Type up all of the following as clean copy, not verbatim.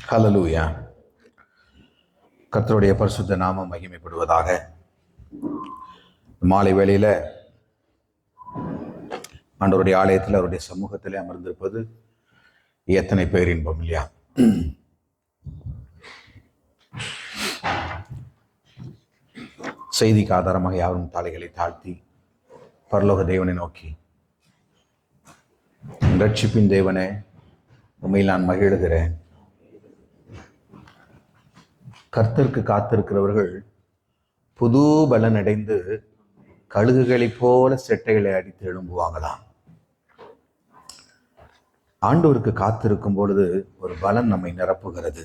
ஹல்லேலூயா. கர்த்தருடைய பரிசுத்த நாமம் மகிமைப்படுவதாக. மாலை வேளையில ஆண்டவருடைய ஆலயத்தில் அவருடைய சமூகத்தில் அமர்ந்திருப்பது எத்தனை பேர் இன்பம் இல்லையா? செய்திக்கு ஆதாரமாக யாரும் தலைகளை தாழ்த்தி பரலோக தேவனை நோக்கி, ரட்சிப்பின் தேவனே, உண்மையில் நான் மகிழுகிறேன். கர்த்தருக்கு காத்திருக்கிறவர்கள் புது பலன் அடைந்து கழுகுகளைப் போல செட்டைகளை அடித்து எழும்புவாங்களாம். ஆண்டவருக்கு காத்திருக்கும் பொழுது ஒரு பலன் நம்மை நிரப்புகிறது.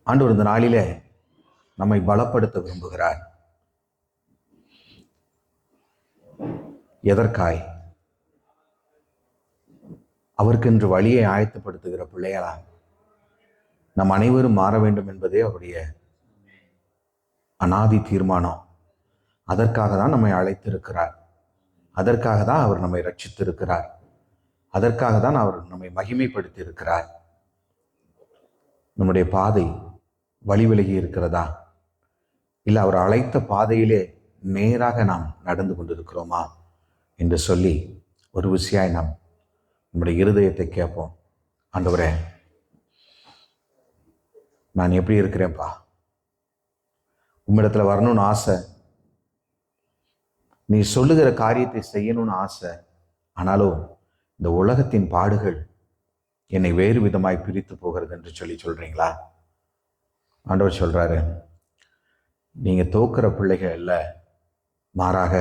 ஆண்டவர் இந்த நாளிலே நம்மை பலப்படுத்த விரும்புகிறார். எதற்காய்? அவருக்கென்று வழியை ஆயத்தப்படுத்துகிற பிள்ளைகளால் நம் அனைவரும் மாற வேண்டும் என்பதே அவருடைய அநாதி தீர்மானம். அதற்காக தான் நம்மை அழைத்திருக்கிறார். அதற்காக தான் அவர் நம்மை ரட்சித்திருக்கிறார். அதற்காக தான் அவர் நம்மை மகிமைப்படுத்தி இருக்கிறார். நம்முடைய பாதை வழி விலகி இருக்கிறதா? இல்லை அவர் அழைத்த பாதையிலே நேராக நாம் நடந்து கொண்டிருக்கிறோமா என்று சொல்லி ஒரு விஷயம் நாம் நம்முடைய இருதயத்தை கேட்போம். ஆண்டவரே, நான் எப்படி இருக்கிறேன்ப்பா? உம்மிடத்துல வரணும்னு ஆசை, நீ சொல்லுகிற காரியத்தை செய்யணும்னு ஆசை. ஆனாலும் இந்த உலகத்தின் பாடுகள் என்னை வேறு விதமாய் பிரித்து போகிறது என்று சொல்றீங்களா? ஆண்டவர் சொல்றாரு, நீங்க தோக்கிற பிள்ளைகள் இல்லை, மாறாக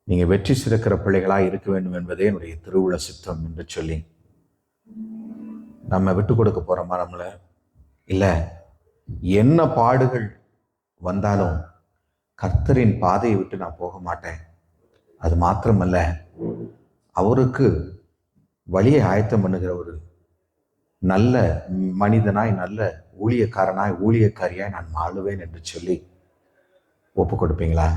நீங்க வெற்றி சிறக்கிற பிள்ளைகளாக இருக்க வேண்டும் என்பதே என்னுடைய திருவுள சித்தம் என்று சொல்லி நம்ம விட்டு கொடுக்க போறோமா? நம்மள இல்லை, என்ன பாடுகள் வந்தாலும் கர்த்தரின் பாதையை விட்டு நான் போக மாட்டேன். அது மாத்திரமல்ல, அவருக்கு வழியை ஆயத்தம் பண்ணுகிற ஒரு நல்ல மனிதனாய், நல்ல ஊழியக்காரனாய், ஊழியக்காரியாய் நான் வாழுவேன் என்று சொல்லி ஒப்பு கொடுப்பீங்களா?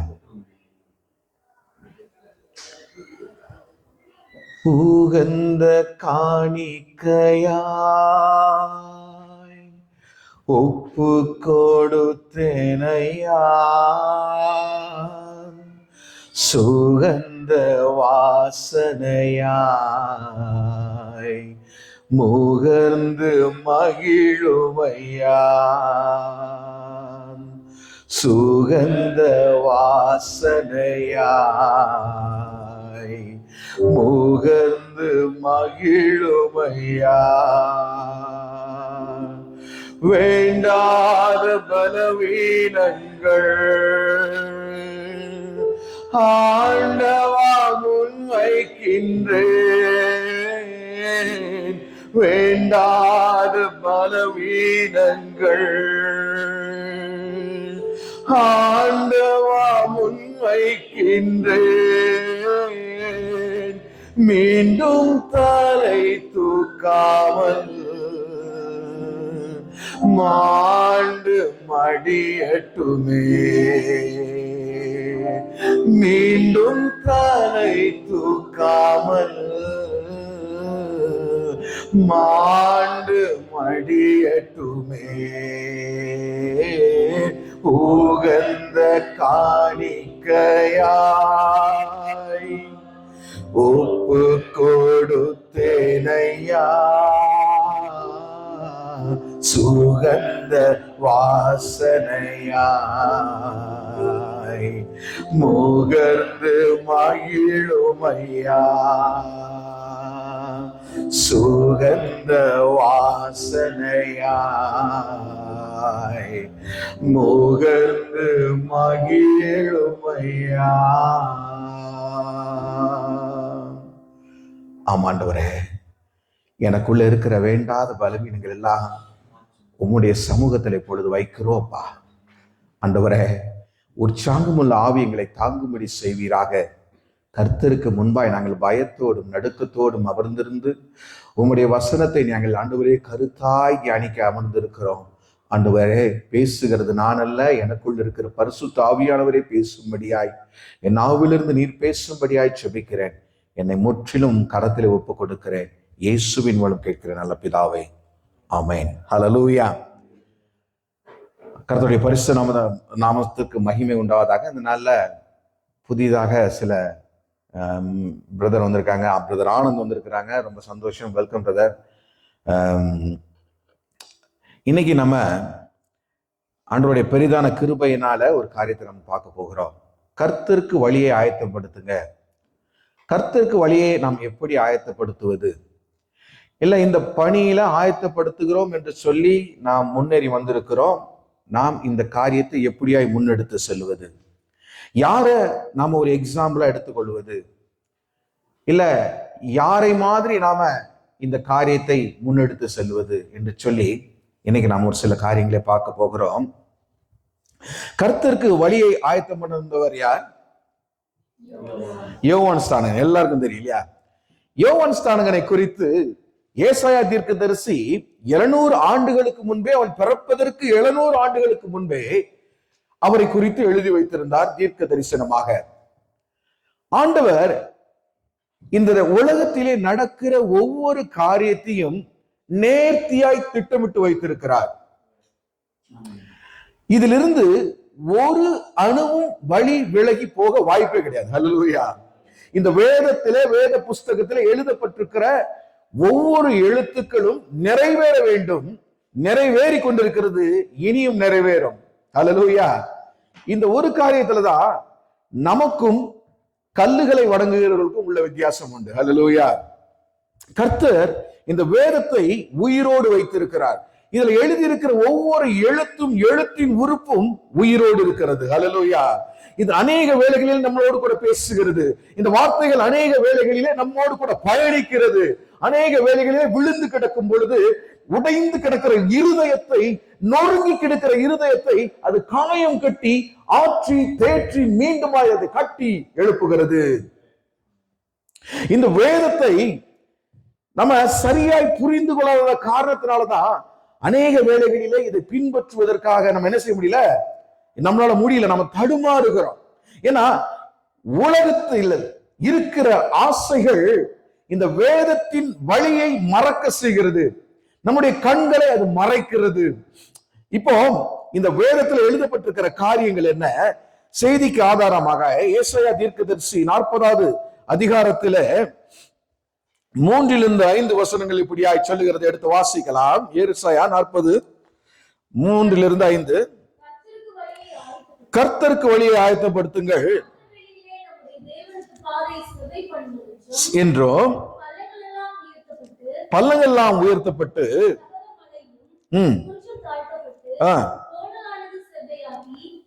உகந்த காணிக்கையாய் ஒப்பு கொடுத்தேனையா, சுகந்த வாசனையாய் முகர்ந்து மகிழுமையா, சுகந்த வாசனையாய் முகர்ந்து மகிழுமையா. வேண்டாத பலவீனங்கள் ஆண்டவா முன்வைக்கின்றேன். வேண்டாத பலவீனங்கள் ஆண்டவா முன்வைக்கின்றேன். மீண்டும் தலை தூக்காமல் மாண்டு மடியட்டுமே. மீண்டும் தலை தூக்காமல் மாண்டு மடியட்டுமே. உகந்த காணிக்கையாய் ஒப்பு கொடுத்தேனையா, சுகந்த வாசனையாய் முகர்ந்து மகிழுமையா, சுகந்த வாசனையாய் முகர்ந்து மகிழுமையா. ஆமாண்டவரே, எனக்குள்ள இருக்கிற வேண்டாத பலவீனங்கள் எல்லாம் உம்முடைய சமூகத்தில் இப்பொழுது வைக்கிறோப்பா. ஆண்டவரே, உற்சாகமுள்ள ஆவி எங்களை தாங்கும்படி செய்வீராக. கர்த்தருக்கு முன்பாய் நாங்கள் பயத்தோடும் நடுக்கத்தோடும் அமர்ந்திருந்து உம்முடைய வசனத்தை நாங்கள் ஆண்டவரே கருத்தாய் தியானிக்க அமர்ந்திருக்கிறோம். ஆண்டவரே, பேசுகிறது நான் அல்ல, எனக்குள் இருக்கிற பரிசுத்த ஆவியானவரே பேசும்படியாய், என் நாவிலிருந்து நீர் பேசும்படியாய் செபிக்கிறேன். என்னை முற்றிலும் கரத்தில் ஒப்பு கொடுக்கிறேன். இயேசுவின் மூலம் கேட்கிற நல்ல பிதாவே, ஆமென். ஹல்லேலூயா. கர்த்தருடைய பரிசுத்த நாமத்துக்கு மகிமை உண்டாவதாக. இந்த நாள்ல புதிதாக சில பிரதர் வந்திருக்காங்க. பிரதர் ஆனந்த் வந்திருக்கிறாங்க. ரொம்ப சந்தோஷம். Welcome brother. இன்னைக்கு நம்ம ஆண்டவருடைய பெரிதான கிருபையினால ஒரு காரியத்தை நம்ம பார்க்க போகிறோம். கர்த்தருக்கு வழியை ஆயத்தப்படுத்துங்க. கர்த்தருக்கு வழியை நாம் எப்படி ஆயத்தப்படுத்துவது? இல்லை, இந்த பணியில ஆயத்தப்படுத்துகிறோம் என்று சொல்லி நாம் முன்னேறி வந்திருக்கிறோம். நாம் இந்த காரியத்தை எப்படியாய் முன்னெடுத்து செல்வது? யார நாம ஒரு எக்ஸாம்பிளா எடுத்துக்கொள்வது? இல்ல யாரை மாதிரி நாம இந்த காரியத்தை முன்னெடுத்து செல்வது என்று சொல்லி இன்னைக்கு நாம் ஒரு சில காரியங்களை பார்க்க போகிறோம். கர்த்தருக்கு வழியை ஆயத்தம் பண்ணுவர் யார்? யோவான் ஸ்நானகன். எல்லாருக்கும் தெரியும் இல்லையா? யோவான் ஸ்நானகனை குறித்து ஏசாயா தீர்க்கதரிசி 700 ஆண்டுகளுக்கு முன்பே, அவன் பிறப்பதற்கு 700 ஆண்டுகளுக்கு முன்பே அவரை குறித்து எழுதி வைத்திருந்தார் தீர்க்க தரிசனமாக. ஆண்டவர் இந்த உலகத்திலே நடக்கிற ஒவ்வொரு காரியத்தையும் நேர்த்தியாய் திட்டமிட்டு வைத்திருக்கிறார். இதிலிருந்து ஒரு அணுவும் வழி விலகி போக வாய்ப்பே கிடையாது. ஹல்லேலூயா. இந்த வேதத்திலே, வேத புஸ்தகத்திலே எழுதப்பட்டிருக்கிற ஒவ்வொரு எழுத்துக்களும் நிறைவேற வேண்டும். நிறைவேறி கொண்டிருக்கிறது, இனியும் நிறைவேறும். ஹல்லேலூயா. இந்த ஒரு காரியத்துலதான் நமக்கும் கல்லுகளை வணங்குகிறவர்களுக்கும் உள்ள வித்தியாசம் உண்டு. ஹல்லேலூயா. கர்த்தர் இந்த வேதத்தை உயிரோடு வைத்திருக்கிறார். இதுல எழுதியிருக்கிற ஒவ்வொரு எழுத்தும், எழுத்தின் உறுப்பும் உயிரோடு இருக்கிறது. ஹல்லேலூயா. இது அநேக வேளைகளில் நம்மளோடு கூட பேசுகிறது. இந்த வார்த்தைகள் அநேக வேளைகளிலே நம்மோடு கூட பயணிக்கிறது. அநேக வேளைகளிலே விழுந்து கிடக்கும் பொழுது உடைந்து கிடக்கிற இருதயத்தை, நொறுங்கி கிடக்கிற இருதயத்தை அது காயம் கட்டி, ஆற்றி, தேற்றி, மீண்டுமாய் அதை கட்டி எழுப்புகிறது. இந்த வேதத்தை நம்ம சரியாய் புரிந்து கொள்ளாத காரணத்தினாலதான் அநேக வேளைகளிலே இதை பின்பற்றுவதற்காக நம்ம என்ன செய்ய முடியல, நம்மளால முடியல, நம்ம தடுமாறுகிறோம். ஏன்னா உலகத்தில் இருக்கிற ஆசைகள் இந்த வேதத்தின் வழியை மறக்க செய்கிறது. நம்முடைய கண்களை அது மறைக்கிறது. இப்போ இந்த வேதத்தில் எழுதப்பட்டிருக்கிற காரியங்கள் என்ன? செய்திக்கு ஆதாரமாக ஏசாயா தீர்க்கதரிசி 40வது அதிகாரத்தில 3-5 வசனங்கள் இப்படியாய் சொல்லுகிறது. எடுத்து வாசிக்கலாம். ஏசாயா 40:3-5. கர்த்தருக்கு வழியை ஆயத்தப்படுத்துங்கள் என்றும் பள்ளங்கள்லாம் உயர்த்தப்பட்டு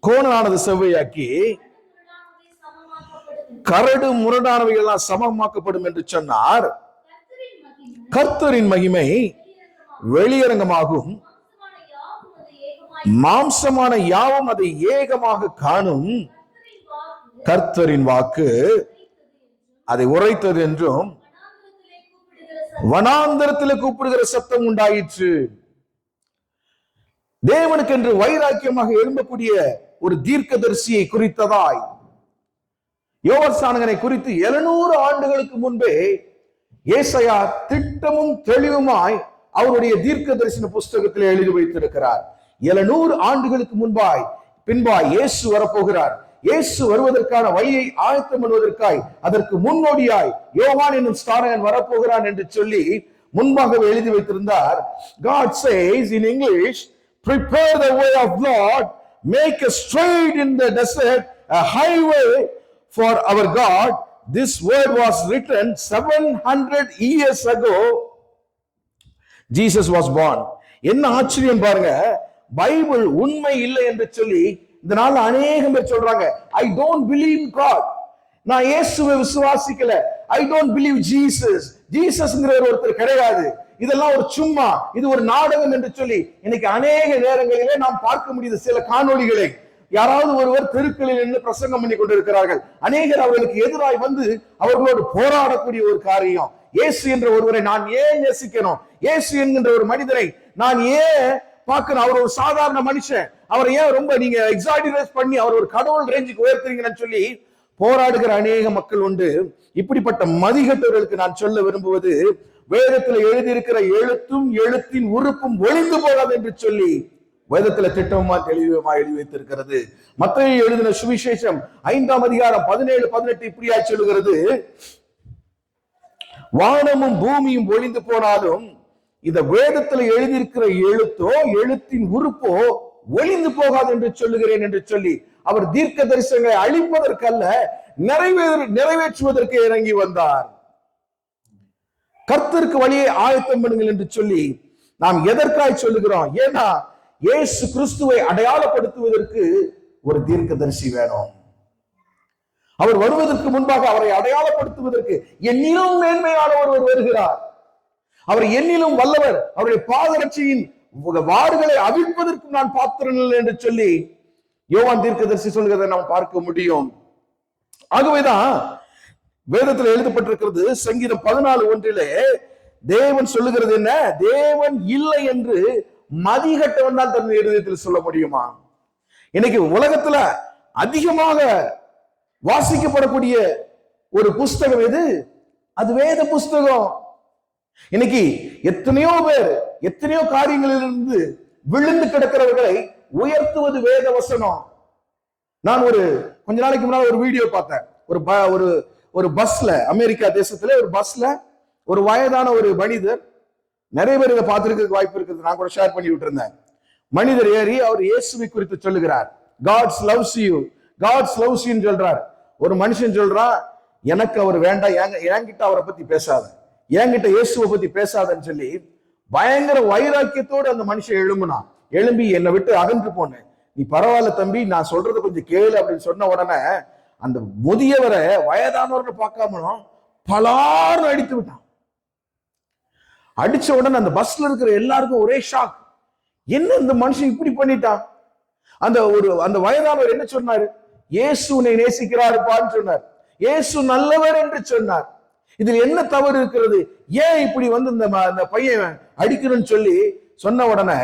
கோணலானது செவ்வையாக்கி கரடு முரடானவைகள்லாம் சமமாக்கப்படும் என்று சொன்னார். கர்த்தரின் மகிமை வெளியரங்கமாகும், மாம்சமான யாவும் அதை ஏகமாக காணும். கர்த்தரின் வாக்கு அதை உரைத்தது என்றும் வனாந்தரத்தில் கூப்பிடுகிற சத்தம் உண்டாயிற்று. தேவனுக்கு என்று வைராக்கியமாக எழும்பக்கூடிய ஒரு தீர்க்கதரிசியை குறித்ததாய் யோவான் ஸ்நானகனை குறித்து 700 ஆண்டுகளுக்கு முன்பே ஏசாயா திட்டமும் தெளிவுமாய் அவருடைய தீர்க்க தரிசன புஸ்தகத்தில் எழுதி வைத்திருக்கிறார். 700 ஆண்டுகளுக்கு பின்பாய் இயேசு வரப்போகிறார். இயேசு வருவதற்கான வழியை ஆயத்தம் பண்ணுவதற்காய், அதற்கு முன்னோடியாய் யோவான் என்னும் ஸ்நானகன் வரப்போகிறான் என்று சொல்லி முன்பாகவே எழுதி வைத்திருந்தார். God says in English, prepare the way of Lord, make a straight in the desert a highway for our God. This word was written 700 years ago. Jesus was born. என்ன ஆச்சரியம் பாருங்க. பைபிள் உண்மை இல்லை என்று சொல்லி இதனால அநேகம் பேர் சொல்றாங்க, I don't believe God. நான் இயேசுவை விசுவாசிக்கல. I don't believe Jesus. ஜீசஸ்ங்கிற ஒருத்தர் கிடையாது. இதெல்லாம் ஒரு சும்மா, இது ஒரு நாடகம் என்று சொல்லி இன்னைக்கு அநேக நேரங்களிலே நாம் பார்க்க முடியுது. சில காணொளிகளை யாராவது ஒருவர் தெருக்களில் நின்று பிரசங்கம் பண்ணி கொண்டிருக்கிறார்கள். அநேகர் அவர்களுக்கு எதிராய் வந்து அவர்களோடு போராடக்கூடிய ஒரு காரியம். இயேசு என்ற ஒருவரை நான் ஏன் நேசிக்கணும்? இயேசு என்கின்ற ஒரு மனிதரை நான் ஏன் பார்க்கணும்? அவர் ஒரு சாதாரண மனுஷன், அவரை ஏன் ரொம்ப நீங்க எக்ஸாஜரேட் பண்ணி அவர் ஒரு கடவுள் ரேஞ்சுக்கு உயர்த்துறீங்கன்னு சொல்லி போராடுகிற அநேக மக்கள் உண்டு. இப்படிப்பட்ட மதிகட்டவர்களுக்கு நான் சொல்ல விரும்புவது, வேதத்தில் எழுதியிருக்கிற எழுத்தும் எழுத்தின் உறுப்பும் ஒளிந்து போகாது என்று சொல்லி வேதத்துல திட்டமா தெளிவமா எழுதி வைத்திருக்கிறது. மத்தேயு எழுதின சுவிசேஷம் 5ஆம் அதிகாரம் 17-18 இப்படியா சொல்லுகிறது, வானமும் பூமியும் ஒளிந்து போனாலும் இந்த வேதத்துல எழுதியிருக்கிற எழுத்தோ எழுத்தின் உறுப்போ ஒளிந்து போகாது என்று சொல்லுகிறேன் என்று சொல்லி அவர் தீர்க்க தரிசனங்களை அழிப்பதற்கல்ல நிறைவேற்றுவதற்கு இறங்கி வந்தார். கர்த்தருக்கு வழியை ஆயத்தம் பண்ணுங்கள் என்று சொல்லி நாம் எதற்காய் சொல்லுகிறோம்? ஏன்னா இயேசு கிறிஸ்துவை அடையாளப்படுத்துவதற்கு ஒரு தீர்க்கதரிசி வேணும். அவர் வருவதற்கு முன்பாக அவரை அடையாளப்படுத்துவதற்கு என்னிலும் மேன்மையான ஒருவர் வருகிறார், அவர் என்னிலும் வல்லவர், அவருடைய பாதரட்சியின் வாடுகளை அவிழ்ப்பதற்கு நான் பாத்திரங்கள் என்று சொல்லி யோவான் தீர்க்கதரிசி சொல்கிறதை நாம் பார்க்க முடியும். ஆகவேதான் வேதத்தில் எழுதப்பட்டிருக்கிறது, சங்கீதம் 14:1 தேவன் சொல்லுகிறது என்ன? தேவன் இல்லை என்று மதிகட்டவன் தான் தன் இருதயத்தில் சொல்ல முடியுமா? இன்னைக்கு உலகத்துல அதிகமாக வாசிக்கப்படக்கூடிய ஒரு புஸ்தகம் எது? அது வேத புஸ்தகம். இன்னைக்கு எத்தனையோ பேர் எத்தனையோ காரியங்களிலிருந்து விழுந்து கிடக்கிறவர்களை உயர்த்துவது வேத வசனம். நான் கொஞ்ச நாளைக்கு முன்னாடி ஒரு வீடியோ பார்த்தேன். ஒரு பஸ்ல, அமெரிக்கா தேசத்துல ஒரு பஸ்ல ஒரு வயதான ஒரு மனிதர், நிறைய பேர் இதை பார்த்திருக்க வாய்ப்பு இருக்குது, நான் கூட ஷேர் பண்ணி விட்டு இருந்தேன். மனிதர் ஏறி அவர் இயேசுவை குறித்து சொல்லுகிறார். God's loves you, God's loves யூன்னு சொல்றார். ஒரு மனுஷன் சொல்றான், எனக்கு அவர் வேண்டாம், என்கிட்ட அவரை பத்தி பேசாத, என்கிட்ட இயேசுவை பத்தி பேசாதன்னு சொல்லி பயங்கர வைராக்கியத்தோடு அந்த மனுஷன் எழும்பி என்னை விட்டு அகன்று போனேன், நீ பரவாயில்ல தம்பி, நான் சொல்றதை கொஞ்சம் கேளு அப்படின்னு சொன்ன உடனே அந்த முதியவரை வயதானவர்களை பார்க்காமலும் பலாறு அடித்து விட்டான். அடிச்ச உடனே அந்த பஸ்ல இருக்கிற எல்லாருக்கும் ஒரே ஷாக், என்ன இந்த மனுஷன் இப்படி பண்ணிட்டான்? அந்த வயதானவர் என்ன சொன்னாரு? இயேசு உன்னை நேசிக்கிறாருப்பான்னு சொன்னார். இயேசு நல்லவர் என்று சொன்னார். இதில் என்ன தவறு இருக்கிறது? ஏன் இப்படி இந்த பையன் அடிக்கணும்னு சொல்லி சொன்ன உடனே,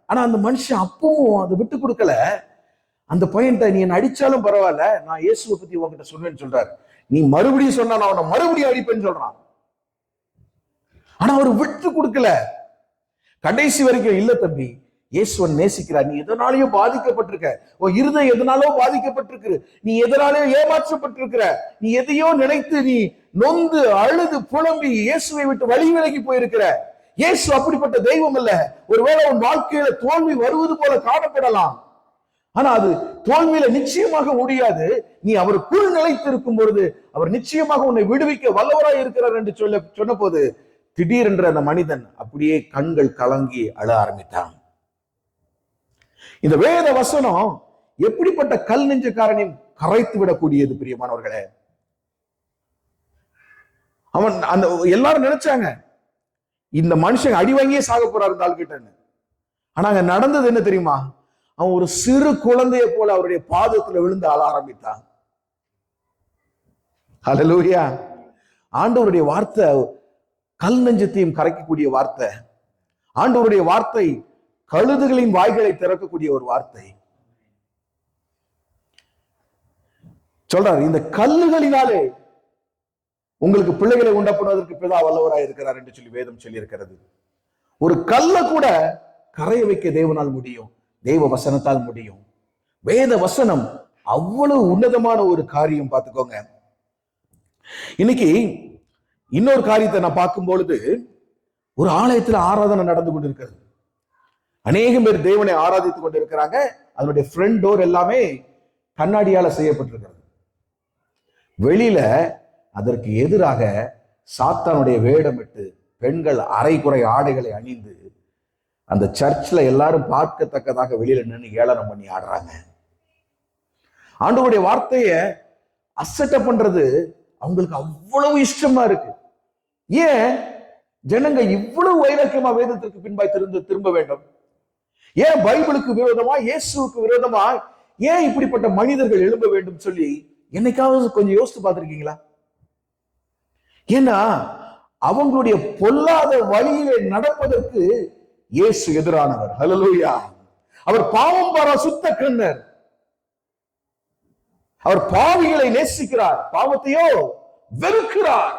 ஆனா அந்த மனுஷன் அப்பவும் அதை விட்டு கொடுக்கல. அந்த பையன்ட்ட, நீ என்ன அடிச்சாலும் பரவாயில்ல, நான் இயேசுவை பத்தி உங்ககிட்ட சொன்னேன்னு சொல்றாரு. நீ மறுபடியும் சொன்னா நான் அவனை மறுபடியும் அடிப்பேன்னு சொல்றான். ஆனா அவர் விட்டு கொடுக்கல, கடைசி வரைக்கும். இல்ல தம்பி, இயேசுவன் நேசிக்கிறார், நீ எதனாலேயோ பாதிக்கப்பட்டிருக்க, உன் இருதயம் எதனாலோ பாதிக்கப்பட்டிருக்கு, நீ எதனாலேயோ ஏமாற்றப்பட்டிருக்கிற, நீ எதையோ நினைத்து நீ நொந்து அழுது புலம்பி இயேசுவை விட்டு வழி விலகி போயிருக்கிற. இயேசு அப்படிப்பட்ட தெய்வம் அல்ல. ஒருவேளை உன் வாழ்க்கையில தோல்வி வருவது போல காணப்படலாம், ஆனா அது தோல்வியில நிச்சயமாக முடியாது. நீ அவருக்குள் நிலைத்து இருக்கும் பொழுது அவர் நிச்சயமாக உன்னை விடுவிக்க வல்லவராய் இருக்கிறார் என்று சொன்ன போது திடீரென்ற அந்த மனிதன் அப்படியே கண்கள் கலங்கி அழ ஆரம்பித்தான். இந்த வேத வசனம் எப்படிப்பட்ட கல் நெஞ்சக்காரனையும் கரைத்து விடக்கூடியது பிரியமானவர்களே. அவன் எல்லாரும் நினைச்சாங்க இந்த மனுஷன் அடி வாங்கியே சாக போறாரு இந்த ஆள்கிட்ட. ஆனா அங்க நடந்தது என்ன தெரியுமா? அவன் ஒரு சிறு குழந்தைய போல அவருடைய பாதத்துல விழுந்து அழ ஆரம்பித்தான். ஹல்லேலூயா. ஆண்டவருடைய வார்த்தை கல் நெஞ்சத்தையும் கரைக்கக்கூடிய வார்த்தை. ஆண்டவருடைய வார்த்தை கழுதுகளின் வாய்களை திறக்கக்கூடிய ஒரு வார்த்தை. சொல்றாரு, இந்த கல்லுகளினாலே உங்களுக்கு பிள்ளைகளை உண்டாக்குவதற்கு பிதா வல்லவராய் இருக்கிறார் என்று சொல்லி வேதம் சொல்லி இருக்கிறது. ஒரு கல்ல கூட கரைய வைக்க தேவனால் முடியும், தெய்வ வசனத்தால் முடியும். வேத வசனம் அவ்வளவு உன்னதமான ஒரு காரியம். பார்த்துக்கோங்க. இன்னைக்கு இன்னொரு காரியத்தை நான் பார்க்கும் பொழுது, ஒரு ஆலயத்துல ஆராதனை நடந்து கொண்டிருக்கிறது. அநேகம் பேர் தேவனை ஆராதித்துக் கொண்டிருக்கிறாங்க. அதனுடைய ஃப்ரண்ட் டோர் எல்லாமே கண்ணாடியால செய்யப்பட்டிருக்கிறது. வெளியில அதற்கு எதிராக சாத்தானுடைய வேடமிட்டு பெண்கள் அரைகுறை ஆடைகளை அணிந்து அந்த சர்ச்ல எல்லாரும் பார்க்கத்தக்கதாக வெளியில நின்று ஏளனம் பண்ணி ஆடுறாங்க. ஆண்டவருடைய வார்த்தைய அசட்ட பண்றது அவங்களுக்கு அவ்வளவு இஷ்டமா இருக்கு. ஏன் ஜனங்க இவ்வளவு வைராக்கியமா வேதத்திற்கு பின்பாய் திரும்ப வேண்டும்? ஏன் பைபிளுக்கு விரோதமா, இயேசுவுக்கு விரோதமா ஏன் இப்படிப்பட்ட மனிதர்கள் எழும்ப வேண்டும் சொல்லி என்னைக்காவது கொஞ்சம் யோசித்து பார்த்திருக்கீங்களா? ஏன்னா அவங்களுடைய பொல்லாத வழியிலே நடப்பதற்கு இயேசு எதிரானவர். ஹல்லேலூயா. அவர் பாவம் பாரா சுத்த கண்ணர். அவர் பாவிகளை நேசிக்கிறார், பாவத்தையோ வெறுக்கிறார்.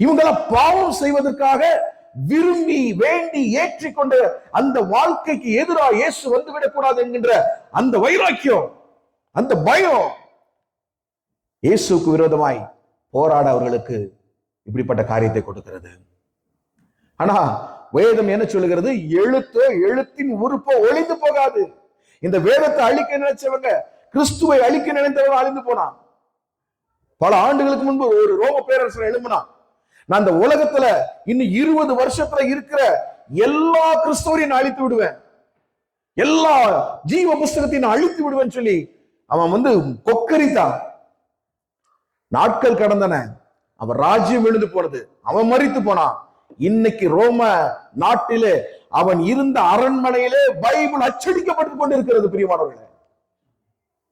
இவங்கெல்லாம் பாவம் செய்வதற்காக விரும்பி வேண்டி ஏற்றிக்கொண்ட அந்த வாழ்க்கைக்கு எதிராக இயேசு வந்துவிடக் கூடாது என்கின்ற அந்த வைராக்கியம், அந்த பயம் இயேசுக்கு விரோதமாய் போராட அவர்களுக்கு இப்படிப்பட்ட காரியத்தை கொடுக்கிறது. ஆனா வேதம் என்ன சொல்லுகிறது? எழுத்தின் உறுப்போ ஒளிந்து போகாது. இந்த வேதத்தை அழிக்க நினைச்சவங்க, கிறிஸ்துவை அழிக்க நினைத்தவங்க அழிந்து போனான். பல ஆண்டுகளுக்கு முன்பு ஒரு ரோம பேரரசர் எழும்பினான், நான் இந்த உலகத்துல இன்னும் 20 வருஷத்துல இருக்கிற எல்லா கிறிஸ்தவரையும் அழித்து விடுவேன், எல்லா ஜீவ புஸ்தகத்தையும் நான் அழித்து விடுவேன் சொல்லி அவன் கொக்கரித்தான். நாட்கள் கடந்தன, அவன் ராஜ்யம் விழுந்து போனது, அவன் மரித்து போனான். இன்னைக்கு ரோம நாட்டிலே அவன் இருந்த அரண்மனையிலே பைபிள் அச்சடிக்கப்பட்டு கொண்டிருக்கிறது. பிரியமானவர்களே,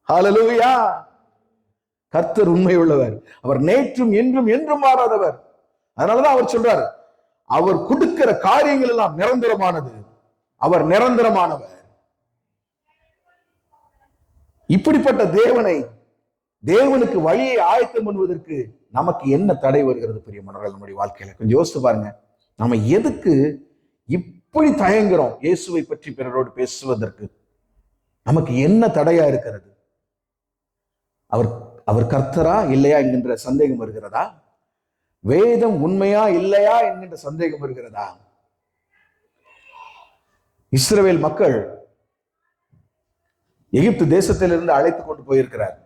ஹல்லேலூயா! கர்த்தர் உண்மை உள்ளவர், அவர் நேற்றும் என்றும் என்றும் மாறாதவர். அதனாலதான் அவர் சொல்றார், அவர் கொடுக்கிற காரியங்கள் எல்லாம் நிரந்தரமானது, அவர் நிரந்தரமானவர். இப்படிப்பட்ட தேவனுக்கு வழியை ஆயத்தம் பண்ணுவதற்கு நமக்கு என்ன தடை வருகிறது? பிரியமானவர்களே, நம்முடைய வாழ்க்கையில கொஞ்சம் யோசித்து பாருங்க. நம்ம எதுக்கு இப்படி தயங்குறோம் இயேசுவை பற்றி பிறரோடு பேசுவதற்கு? நமக்கு என்ன தடையா இருக்கிறது? அவர் கர்த்தரா இல்லையா என்கின்ற சந்தேகம் வருகிறதா? வேதம் உண்மையா இல்லையா என்கின்ற சந்தேகம் வருகிறதா? இஸ்ரவேல் மக்கள் எகிப்து தேசத்திலிருந்து அழைத்து கொண்டு போயிருக்கிறார்.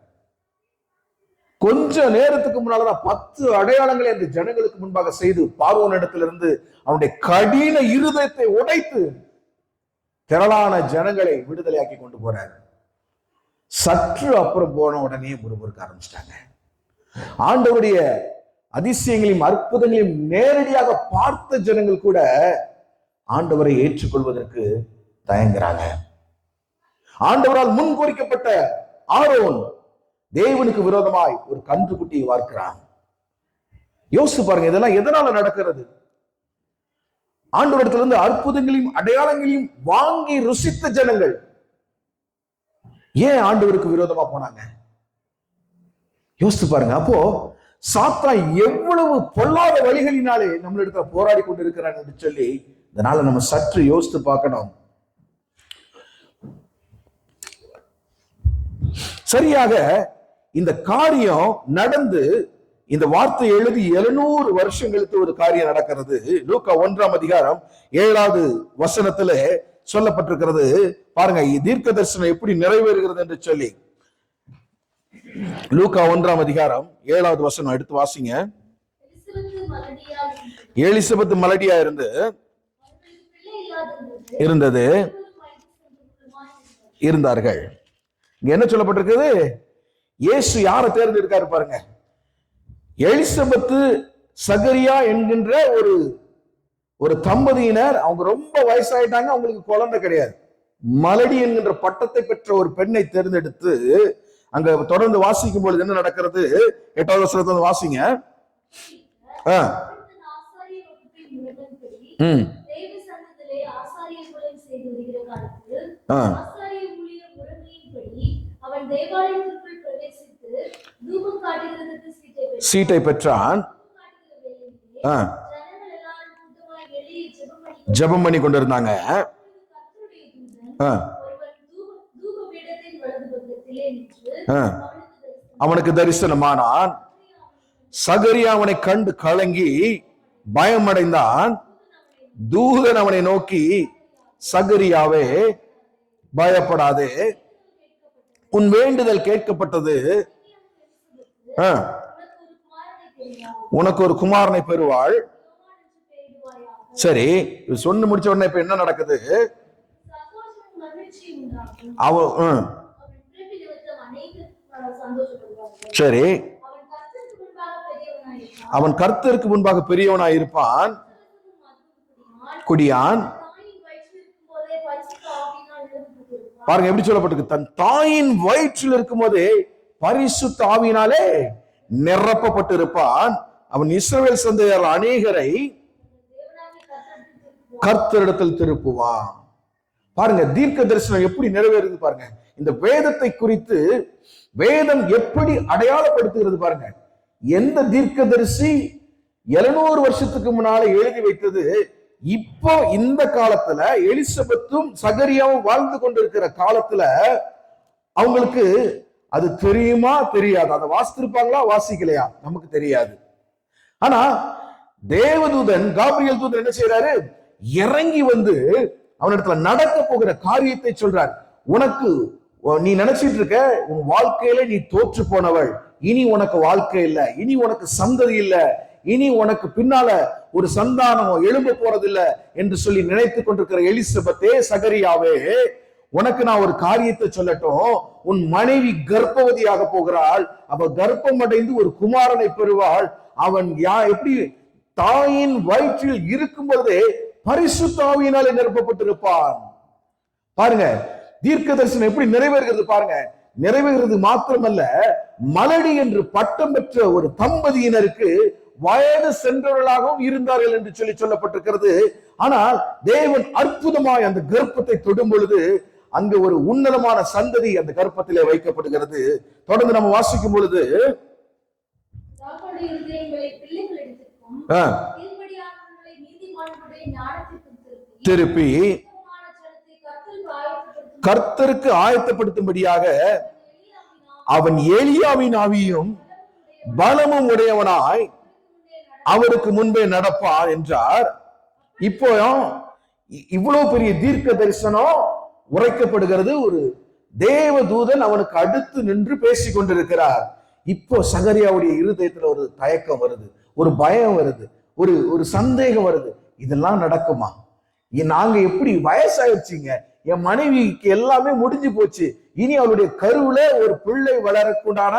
கொஞ்ச நேரத்துக்கு முன்னால்தான் 10 அடையாளங்களை அந்த ஜனங்களுக்கு முன்பாக செய்து பார்வோன் இடத்திலிருந்து அவனுடைய கடின இருதயத்தை உடைத்து திரளான ஜனங்களை விடுதலையாக்கி கொண்டு போறார். சற்று அப்புறம் போன உடனே முறுமுறுக்க ஆரம்பிச்சிட்டாங்க. ஆண்டவருடைய அதிசயங்களையும் அற்புதங்களையும் நேரடியாக பார்த்த ஜனங்கள் கூட ஆண்டவரை ஏற்றுக்கொள்வதற்கு தயங்குறாங்க. ஆண்டவரால் முன்கூறிக்கப்பட்ட ஆரோன் தேவனுக்கு விரோதமாய் ஒரு கன்றுக்குட்டியை வார்க்கிறான். யோசிச்சு பாருங்க, இதெல்லாம் எதனால நடக்கிறது? ஆண்டவரிடத்திலிருந்து அற்புதங்களையும் அடையாளங்களையும் வாங்கி ருசித்த ஜனங்கள் ஏன் ஆண்டவருக்கு விரோதமா போனாங்க? யோசித்து பாருங்க. அப்போ சாத்தான் எவ்வளவு பொல்லாத வழிகளினாலே நம்மளிடத்துல போராடி கொண்டிருக்கிறான் என்று சொல்லி இதனால நம்ம சற்று யோசித்து பார்க்கணும். சரியாக இந்த காரியம் நடந்து, இந்த வார்த்தை எழுதி 700 வருஷங்களுக்கு ஒரு காரியம் நடக்கிறது. லூக்கா 1ஆம் அதிகாரம் 7வது வசனத்துல சொல்லப்பட்டிருக்கிறது. பாருங்க, தீர்க்க தரிசனம் எப்படி நிறைவேறுகிறது என்று சொல்லி. லூக்கா 1ஆம் அதிகாரம் 7வது வசனம் எடுத்து வாசிங்க. எலிசபெத் மலடியா இருந்தார்கள். இங்க என்ன சொல்லப்பட்டிருக்குது? இயேசு யாரை தேர்ந்தெடுக்காரு பாருங்க. எலிசபெத்து சகரியா என்கின்ற ஒரு தம்பதியினர், அவங்க ரொம்ப வயசாயிட்டாங்க, அவங்களுக்கு குழந்தை கிடையாது. மலடி என்கின்ற பட்டத்தை பெற்ற ஒரு பெண்ணை தேர்ந்தெடுத்து அங்க தொடர்ந்து வாசிக்கும் பொழுது என்ன நடக்கிறது? 8வது வசனத்தை வாசிங்க. சீட்டை பெற்றான். ஜெபம் பண்ணி கொண்டிருந்தாங்க. அவனுக்கு தரிசனமானான். சகரியா அவனை கண்டு கலங்கி பயமடைந்தான். தூதன் அவனை நோக்கி, சகரியாவே பயப்படாதே, உன் வேண்டுதல் கேட்கப்பட்டது, உனக்கு ஒரு குமாரனை பெறுவாள். சரி, சொன்னு முடிச்ச உடனே இப்ப என்ன நடக்குது? சரி, அவன் கர்த்தருக்கு முன்பாக பெரியவனாய் இருப்பான், குடியான். பாருங்க எப்படி சொல்லப்பட்டிருக்கு. தன் தாயின் வயிற்றில் இருக்கும் போதே பரிசுத்த ஆவியினாலே நிரப்பப்பட்டு இருப்பான். அவன் இஸ்ரவேல் சந்ததியார் அநேகரை கர்த்தரிடத்தில் திருப்புவான். பாருங்க, தீர்க்க தரிசனம் எப்படி நிறைவேறுது பாருங்க. இந்த வேதத்தை குறித்து வேதம் எப்படி அடையாளப்படுத்துகிறது பாருங்க. எந்த தீர்க்கதரிசி 700 வருஷத்துக்கு முன்னால எழுதி வைத்தது இப்போ இந்த காலத்துல எலிசபெத்தும் சகரியாவும் வாழ்ந்து கொண்டிருக்கிற காலத்துல அவங்களுக்கு அது தெரியுமா தெரியாது. அதை வாசித்திருப்பாங்களா வாசிக்கலையா நமக்கு தெரியாது. ஆனா தேவதூதன் காபிரியல் தூதன் என்ன செய்யறாரு, இறங்கி வந்து அவனிடத்துல நடக்க போகிற காரியத்தை சொல்றார். உனக்கு நீ நினைச்சிட்டு இருக்க உன் வாழ்க்கையில நீ தோற்று போனவள், இனி உனக்கு வாழ்க்கை இல்ல, இனி உனக்கு சந்ததி இல்ல, இனி உனக்கு பின்னால ஒரு சந்தானம் எழும்ப போறதில்ல என்று சொல்லி நினைத்து கொண்டிருக்கிற எலிசபெத்தே சகரியாவே, உனக்கு நான் ஒரு காரியத்தை சொல்லட்டும். உன் மனைவி கர்ப்பவதியாக போகிறாள், அவ கர்ப்பம் அடைந்து ஒரு குமாரனை பெறுவாள். அவன் எப்படி தாயின் வயிற்றில் இருக்கும் பொழுதே பரிசுத்த ஆவியினாலே நிரப்பப்பட்டிருப்பான். பாருங்க தீர்க்க தரிசனம் எப்படி நிறைவேறுகிறது பாருங்க. நிறைவேறுகிறது மாத்திரமல்ல, மலடி என்று பட்டம் பெற்ற ஒரு தம்பதியினருக்கு வயது சென்றவர்களாகவும் இருந்தார்கள் என்று சொல்லி சொல்லப்பட்டிருக்கிறது. ஆனால் தேவன் அற்புதமாய் அந்த கர்ப்பத்தை தொடும் பொழுது அங்கு ஒரு உன்னதமான சந்ததி அந்த கர்ப்பத்திலே வைக்கப்படுகிறது. தொடர்ந்து நம்ம வாசிக்கும் பொழுது திருப்பி கர்த்தருக்கு ஆயத்தப்படுத்தும்படியாக அவன் எலியாவின் ஆவியும் பலமும் உடையவனாய் அவருக்கு முன்பே நடப்பான் என்றார். இப்போ இவ்வளவு பெரிய தீர்க்க தரிசனம் உரைக்கப்படுகிறது. ஒரு தேவ தூதன் அவனுக்கு அடுத்து நின்று பேசிக் கொண்டிருக்கிறார். இப்போ சகரியாவுடைய இருதயத்துல ஒரு தயக்கம் வருது, ஒரு பயம் வருது, ஒரு சந்தேகம் வருது. இதெல்லாம் நடக்குமா? நாங்க எப்படி வயசாயிடுச்சுங்க, என் மனைவிக்கு எல்லாமே முடிஞ்சு போச்சு, இனி அவளுடைய கருவுல ஒரு பிள்ளை வளரக்கூடான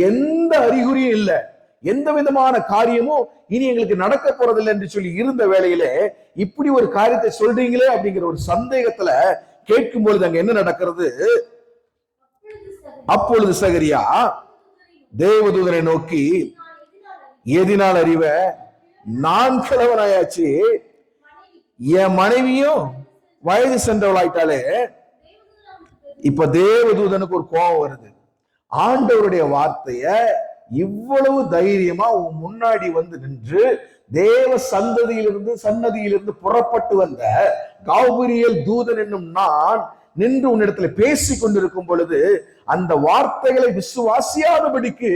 எந்த அறிகுறியும் இல்லை, எந்த விதமான காரியமும் இனி எங்களுக்கு நடக்க போறதில்லை என்று சொல்லி இருந்த வேளையிலே இப்படி ஒரு காரியத்தை சொல்றீங்களே அப்படிங்கிற ஒரு சந்தேகத்துல கேட்கும் பொழுது அங்க என்ன நடக்கிறது? அப்பொழுது சகரியா தேவதூதரை நோக்கி, எதினால் அறிவ, நான் கிழவனாயாச்சு, என் மனைவியும் வயது சென்றவளாயிட்டாலே. இப்ப தேவதூதனுக்கு ஒரு கோபம் வருது. ஆண்டவருடைய வார்த்தைய இவ்வளவு தைரியமா உன் முன்னாடி வந்து நின்று தேவ சன்னதியிலிருந்து புறப்பட்டு வந்த காபிரியல் தூதன் என்னும் நான் நின்று உன்னிடத்துல பேசி கொண்டிருக்கும் பொழுது அந்த வார்த்தைகளை விசுவாசியாதபடிக்கு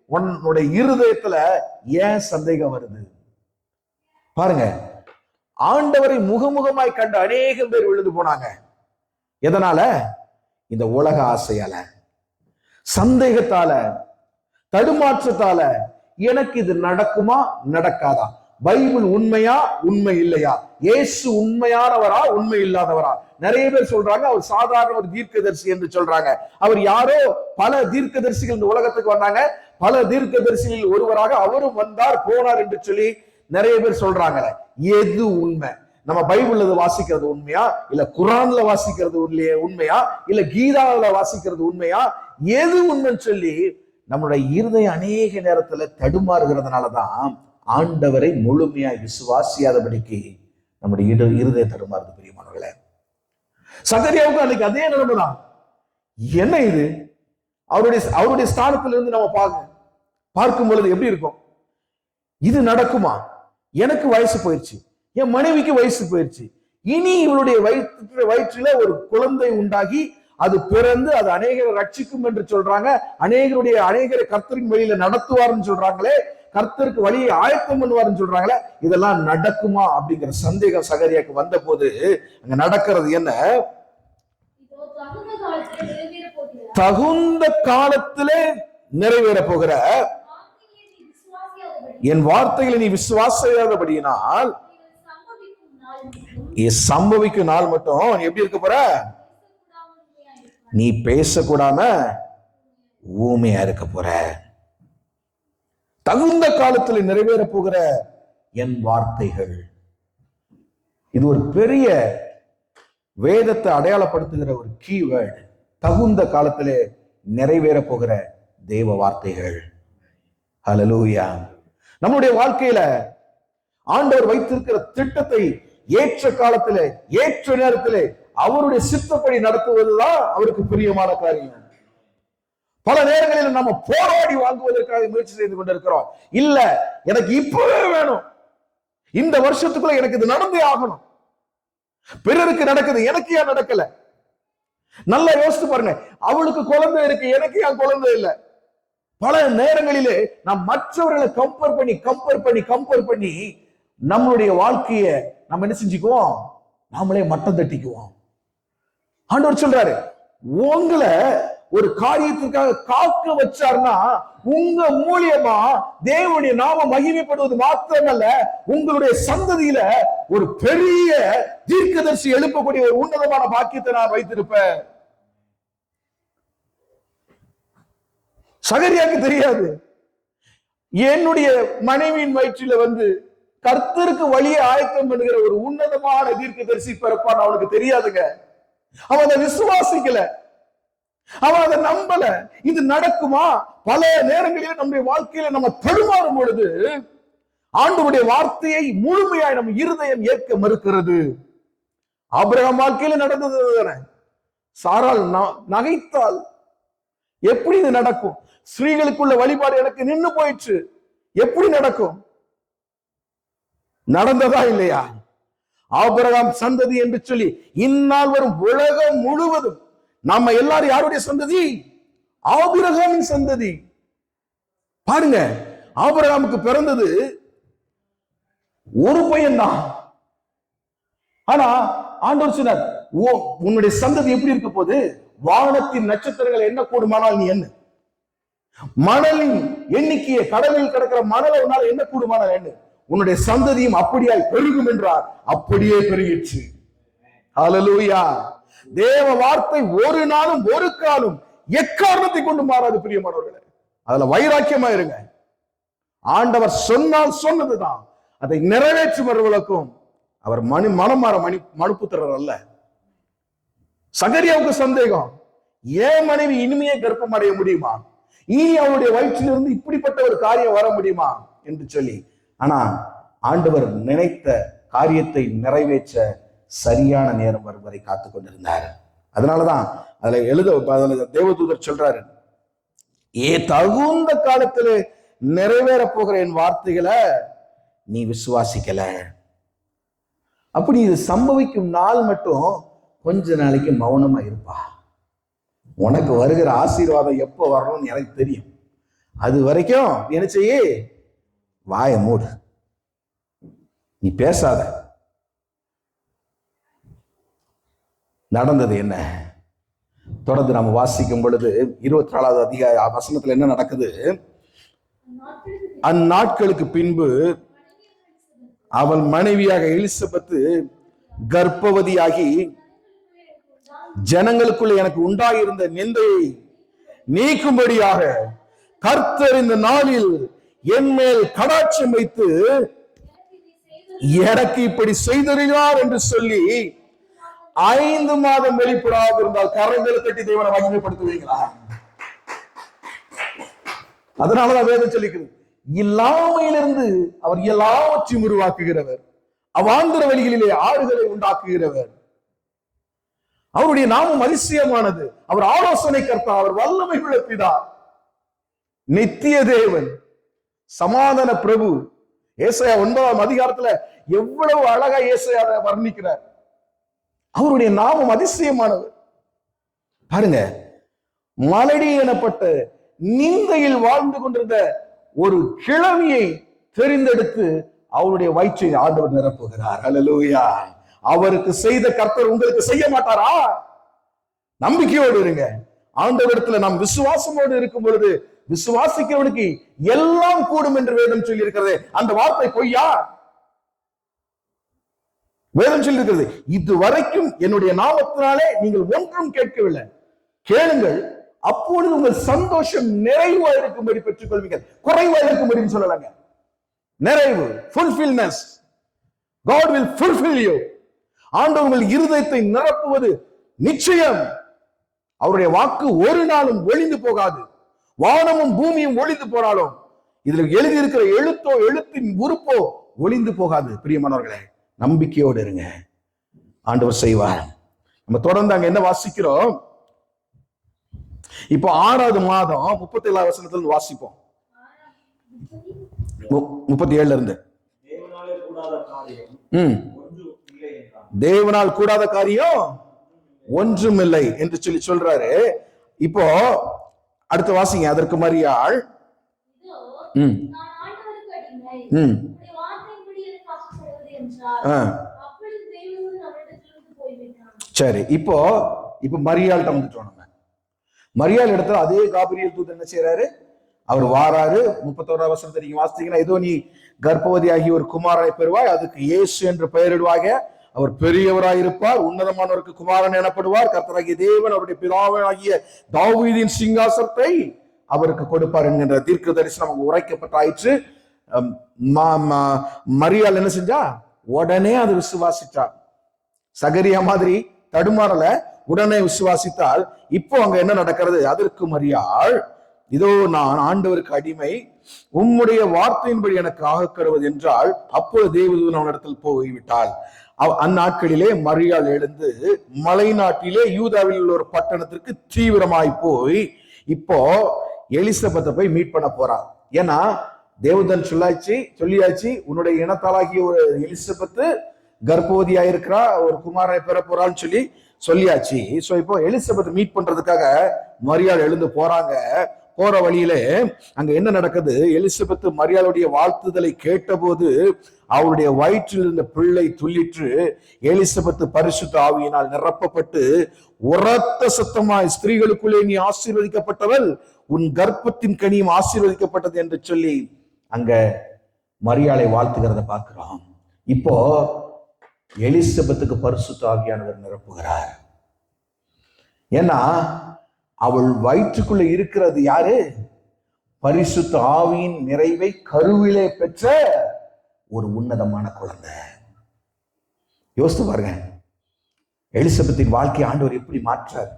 உன்னுடைய இருதயத்துல ஏன் சந்தேகம் வருது? பாருங்க, ஆண்டவரை முகமுகமாய் கண்ட அநேகம் பேர் விழுந்து போனாங்க. எதனால? இந்த உலக ஆசையால, சந்தேகத்தால, தடுமாற்றத்தால. எனக்கு இது நடக்குமா நடக்காதா? பைபிள் உண்மையா உண்மை இல்லையா? இயேசு உண்மையானவரா உண்மை இல்லாதவரா? நிறைய பேர் சொல்றாங்க அவர் சாதாரண ஒரு தீர்க்கதரிசி என்று சொல்றாங்க. அவர் யாரோ, பல தீர்க்கதரிசிகள் இந்த உலகத்துக்கு வந்தாங்க, பல தீர்க்கதரிசிகளில் ஒருவராக அவரும் வந்தார் போனார் என்று சொல்லி நிறைய பேர் சொல்றாங்க. எது உண்மை? நம்ம பைபிள்ல வாசிக்கிறது உண்மையா, இல்ல குரான்ல வாசிக்கிறது உண்மையா, இல்ல கீதாவில வாசிக்கிறது உண்மையா? எது உண்மைன்னு சொல்லி நம்மளுடைய இருதயம் அநேக நேரத்துல தடுமாறுகிறதுனாலதான் ஆண்டவரை முழுமையாய் விசுவாசியாதபடிக்கு நம்முடைய இருதய தடுமாறுது. பிரியமானவர்களே, சகரியாவுக்கு அன்னைக்கு அதே நிலைமைதான். என்ன இது? அவருடைய ஸ்தானத்திலிருந்து நம்ம பார்க்கும் பொழுது எப்படி இருக்கும்? இது நடக்குமா? எனக்கு வயசு போயிடுச்சு, என் மனைவிக்கு வயசு போயிடுச்சு, இனி இவளுடைய வயிற்றுல ஒரு குழந்தை உண்டாகி அது பிறந்து அது அநேகரை ரட்சிக்கும் என்று சொல்றாங்க, அநேகரை கர்த்தரின் வழியில நடத்துவார்னு சொல்றாங்களே, கர்த்தருக்கு வழியை ஆயத்தம் பண்ணுவார்னு சொல்றாங்களே, இதெல்லாம் நடக்குமா அப்படிங்கிற சந்தேகம் சகரியாக்கு வந்த போது அங்க நடக்கிறது என்ன? தகுந்த காலத்திலே நிறைவேற போகிற என் வார்த்தைகளை நீ விசுவாசியாதபடியினால் சம்பவிக்கும் நாள் மட்டும் எப்படி இருக்க போற? நீ பேசக்கூடாம ஊமையா இருக்க போற. தகுந்த காலத்தில் நிறைவேற போகிற என் வார்த்தைகள். இது ஒரு பெரிய வேதத்தை அடையாளப்படுத்துகிற ஒரு கீவேர்டு. தகுந்த காலத்திலே நிறைவேற போகிற தேவ வார்த்தைகள். ஹல்லேலூயா. நம்முடைய வாழ்க்கையில ஆண்டவர் வைத்திருக்கிற திட்டத்தை ஏற்ற காலத்திலே ஏற்ற நேரத்திலே அவருடைய சித்தப்படி நடத்துவதுதான் அவருக்கு பிரியமான காரியம். பல நேரங்களில் நம்ம போராடி வாங்குவதற்காக முயற்சி செய்து கொண்டிருக்கிறோம். இல்ல, எனக்கு இப்பவே வேணும், இந்த வருஷத்துக்குள்ள எனக்கு இது நடந்தே ஆகணும். பிறருக்கு நடக்குது, எனக்கு ஏன் நடக்கல? நல்லா யோசித்து பாருங்க. அவளுக்கு குழந்தை இருக்கு, எனக்கு ஏன் குழந்தை இல்லை? பல நேரங்களிலே நாம் மற்றவர்களை கம்பேர் பண்ணி நம்மளுடைய வாழ்க்கைய நம்ம என்ன செஞ்சுக்குவோம்? நாமளே மட்டம் தட்டிக்குவோம். ஆண்டவர் சொல்றாரு, உங்களை ஒரு காரியத்திற்காக காக்க வச்சார்னா உங்க மூலியமா தேவனுடைய நாம மகிமைப்படுவது மாத்திரமல்ல, உங்களுடைய சந்ததியில ஒரு பெரிய தீர்க்கதரிசி எழுப்பக்கூடிய ஒரு உன்னதமான பாக்கியத்தை நான் வைத்திருப்பேன். சகரியாக்கு தெரியாது, என்னுடைய மனைவியின் வயிற்றில கர்த்தருக்கு வழியை ஆயத்தம் பண்ணுகிற ஒரு உன்னதமான தீர்க்கதரிசி பிறப்பான். அவனுக்கு தெரியாதுங்க. அவன் அதை விசுவாசிக்கல, அவன் அதை நம்பல. இது நடக்குமா? பல நேரங்களில் நம்முடைய வாழ்க்கையில நம்ம தடுமாறும் பொழுது ஆண்டவருடைய வார்த்தையை முழுமையாய் நம்ம இருதயம் ஏற்க மறுக்கிறது. ஆபிரகாம் வாழ்க்கையில நடந்தது தானே. சாராள் நகைத்தாள். எப்படி இது நடக்கும்? ஸ்திரீகளுக்குள்ள வழிபாடு எனக்கு நின்று போயிற்று, எப்படி நடக்கும்? நடந்ததா இல்லையா? ஆபிரகாம் சந்ததி என்று சொல்லி இந்நாள் வரும் உலகம் முழுவதும் நம்ம எல்லாரும் யாருடைய சந்ததி? ஆபிரகாமின் சந்ததி. பாருங்க, ஆபிரகாமுக்கு பிறந்தது ஒரு பையன் தான். ஆனா ஆண்டவர் சொன்னார், உன்னுடைய சந்ததி எப்படி இருக்க போது? வானத்தின் நட்சத்திரங்கள் என்ன கூடுமானால் நீ என்ன, மணலின் எண்ணிக்கையை, கடலில் கிடக்கிற மணலை உன்னால் என்ன கூடுமானால் என்ன, உன்னுடைய சந்ததியும் அப்படியாய் பெருகும் என்றார். அப்படியே பெருகிற்று. ஹல்லேலூயா. தேவ வார்த்தை ஒரு நாளும் ஒரு காலம் எக்காரணத்தை கொண்டு மாறாது பிரியமானவர்களே. அதுல வைராக்கியமா இருங்க. ஆண்டவர் சொன்னால் சொன்னதுதான், அதை நிறைவேற்றுவர்களுக்கும் அவர் மனம் மாற மனுப்புத்திரர் அல்ல. சகரியாவுக்கு சந்தேகம், ஏன் மனைவி இனிமையை கர்ப்பம் அடைய முடியுமா? இனி அவருடைய வயிற்றிலிருந்து இப்படிப்பட்ட ஒரு காரியம் வர முடியுமா என்று சொல்லி. ஆனா ஆண்டவர் நினைத்த காரியத்தை நிறைவேற்ற சரியான நேரம் வரும் வரை காத்து கொண்டிருந்தார். அதனாலதான் அதுல தேவதூதர் சொல்றாரு, தகுந்த காலத்துல நிறைவேற போகிற என் வார்த்தைகளை நீ விசுவாசிக்கல. அப்படி இது சம்பவிக்கும் நாள் மட்டும் கொஞ்ச நாளைக்கு மௌனமா இருப்பா. உனக்கு வருகிற ஆசீர்வாதம் எப்போ வரணும்னு எனக்கு தெரியும். அது வரைக்கும் என்ன செய்ய? வாய மூடு, நீ பேசாத. நடந்தது என்ன? தொடர்ந்து நம்ம வாசிக்கும் பொழுது 24வது அதிகார வசனத்துல என்ன நடக்குது? அந்நாட்களுக்கு பின்பு அவள் மனைவியாக எலிசபெத்து கர்ப்பவதியாகி ஜனங்களுக்குள்ள எனக்கு உண்டாயிருந்த நிந்தையை நீக்கும்படியாக கர்த்தர் இந்த நாளில் என் மேல் கடாட்சம் வைத்து எனக்கு இப்படி செய்திருக்கிறார் என்று சொல்லி 5 மாதம் வெளிப்படாது இருந்தால் கரங்களை தட்டி தேவனை மகிமைப்படுத்துவீங்களா? அதனாலதான் வேதம் சொல்லிக்கிறது, இல்லாமையிலிருந்து அவர் எல்லாவற்றையும் உருவாக்குகிறவர், அவாந்தர வழிகளிலே ஆறுகளை உண்டாக்குகிறவர். அவருடைய நாமம் அதிசயமானது. அவர் ஆலோசனை கர்த்தா, அவர் வல்லமை உள்ள பிதா, நித்திய தேவன், சமாதான பிரபு. ஏசாயா 9ஆம் அதிகாரத்துல எவ்வளவு அழகா ஏசாயா வர்ணிக்கிறார். அவருடைய நாமம் அதிசயமானவர். பாருங்க, மலடி எனப்பட்ட நிந்தையில் வாழ்ந்து கொண்டிருந்த ஒரு கிழவியை தெரிந்தெடுத்து அவருடைய வயிற்றை ஆண்டவர் நிரப்புகிறார். ஹல்லேலூயா. அவருக்கு செய்த கர்த்தர் உங்களுக்கு செய்ய மாட்டாரா? நம்பிக்கையோடு இருங்க. ஆண்டவரிடத்துல நாம் விசுவாசமோடு இருக்கும் பொழுது விசுவாசிக்கிறவனுக்கு எல்லாம் கூடும் என்று வேதம் சொல்லி இருக்கிறது. அந்த வார்த்தை பொய்யா? வேதம் சொல்லி இருக்கிறது, இதுவரைக்கும் என்னுடைய நாமத்தினாலே நீங்கள் ஒன்றும் கேட்கவில்லை, கேளுங்கள், அப்பொழுது உங்கள் சந்தோஷம் நிறைவா இருக்கும்படி பெற்றுக் கொள்வீர்கள். குறைவா இருக்கும்படி சொல்லலாங்க. நிறைவு, fulfillness. God will fulfill you. ஆண்டவர் உங்கள் இருதயத்தை நிரப்புவது நிச்சயம். அவருடைய வாக்கு ஒரு நாளும் ஒளிந்து போகாது. வானமும் பூமியும் ஒளிந்து போனாலும் இதுல எழுதி இருக்கிற எழுத்தோ எழுத்தின் உறுப்போ ஒளிந்து போகாது. பிரியமானவர்களே, நம்பிக்கையோடு இருங்க, ஆண்டவர் செய்வார். நம்ம தொடர்ந்து அங்க என்ன வாசிக்கிறோம்? இப்போ 6வது மாதம் 37 வசனத்துல வாசிப்போம். 37 இருந்து. தேவனால் கூடாத காரியம் ஒன்றும் இல்லை என்று சொல்லி சொல்றாரு. இப்போ அடுத்த வாசிங்க. அதற்கு மரியாள் சரி, இப்போ மரியாள்கிட்ட வந்துட்டோம். நம்ம மரியாள் இடத்துல அதே காபிரியல் தூதன் என்ன செய்யறாரு? அவர் வாராரு. 31 வசனத்தை நீங்க வாசித்தீங்கன்னா, ஏதோ நீ கர்ப்பவதியாகி ஒரு குமாரனை பெறுவாய், அதுக்கு இயேசு என்று பெயரிடுவாங்க. அவர் பெரியவராயிருப்பார், உன்னதமானவருக்கு குமாரன் எனப்படுவார். கர்த்தராகிய தேவன் அவருடைய பிதாவாகிய தாவீதின் சிங்காசனத்தை அவருக்கு கொடுப்பார் என்கின்ற தீர்க்க தரிசனம் நமக்கு உரைக்கப்பட்டாயிற்று. மரியாள் என்ன செஞ்சா? உடனே அது விசுவாசிச்சா. சகரியா மாதிரி தடுமாறல, உடனே விசுவாசித்தால். இப்போ அங்க என்ன நடக்கிறது? அதற்கு மரியாள், இதோ நான் ஆண்டவருக்கு அடிமை, உம்முடைய வார்த்தையின்படி எனக்கு ஆகக்கருவது என்றால், அப்பொழுது தேவதூதன் அவனிடத்தில் போய்விட்டாள். அந்நாட்களிலே மரியாள் எழுந்து மலை நாட்டிலே யூதாவில் உள்ள ஒரு பட்டணத்திற்கு தீவிரமாய் போய் இப்போ எலிசபெத்தை போய் மீட் பண்ண போறான். ஏன்னா தேவதூதன் சொல்லியாச்சு, உன்னுடைய இனத்தாலாகிய ஒரு எலிசபெத்து கர்ப்பவதியா இருக்கிறா, ஒரு குமாரனை பெற போறான்னு சொல்லியாச்சு. சோ இப்போ எலிசபெத் மீட் பண்றதுக்காக மரியாள் எழுந்து போறாங்க. போற வழியில அங்க என்ன நடக்குது? எலிசபெத் மரியாளுடைய வாழ்த்துதலை கேட்டபோது அவருடைய வயிற்றில் இருந்த பிள்ளை துள்ளிற்று. எலிசபெத் பரிசுத்த ஆவியினால் நிரப்பப்பட்டு உரத்த சத்தமாய், ஸ்திரீகளுக்குள்ளே நீ ஆசீர்வதிக்கப்பட்டவள், உன் கர்ப்பத்தின் கனியும் ஆசீர்வதிக்கப்பட்டது என்று சொல்லி அங்க மரியாளை வாழ்த்துகிறத பார்க்கிறோம். இப்போ எலிசபெத்துக்கு பரிசுத்த ஆவியானவர் நிரப்புகிறார். ஏன்னா அவள் வயிற்றுக்குள்ள இருக்கிறது யாரு? பரிசுத்த ஆவியின் நிறைவை கருவிலே பெற்ற ஒரு உன்னதமான குழந்தை. யோசித்து பாருங்க, எலிசபெத்தின் வாழ்க்கை ஆண்டவர் எப்படி மாற்றார்.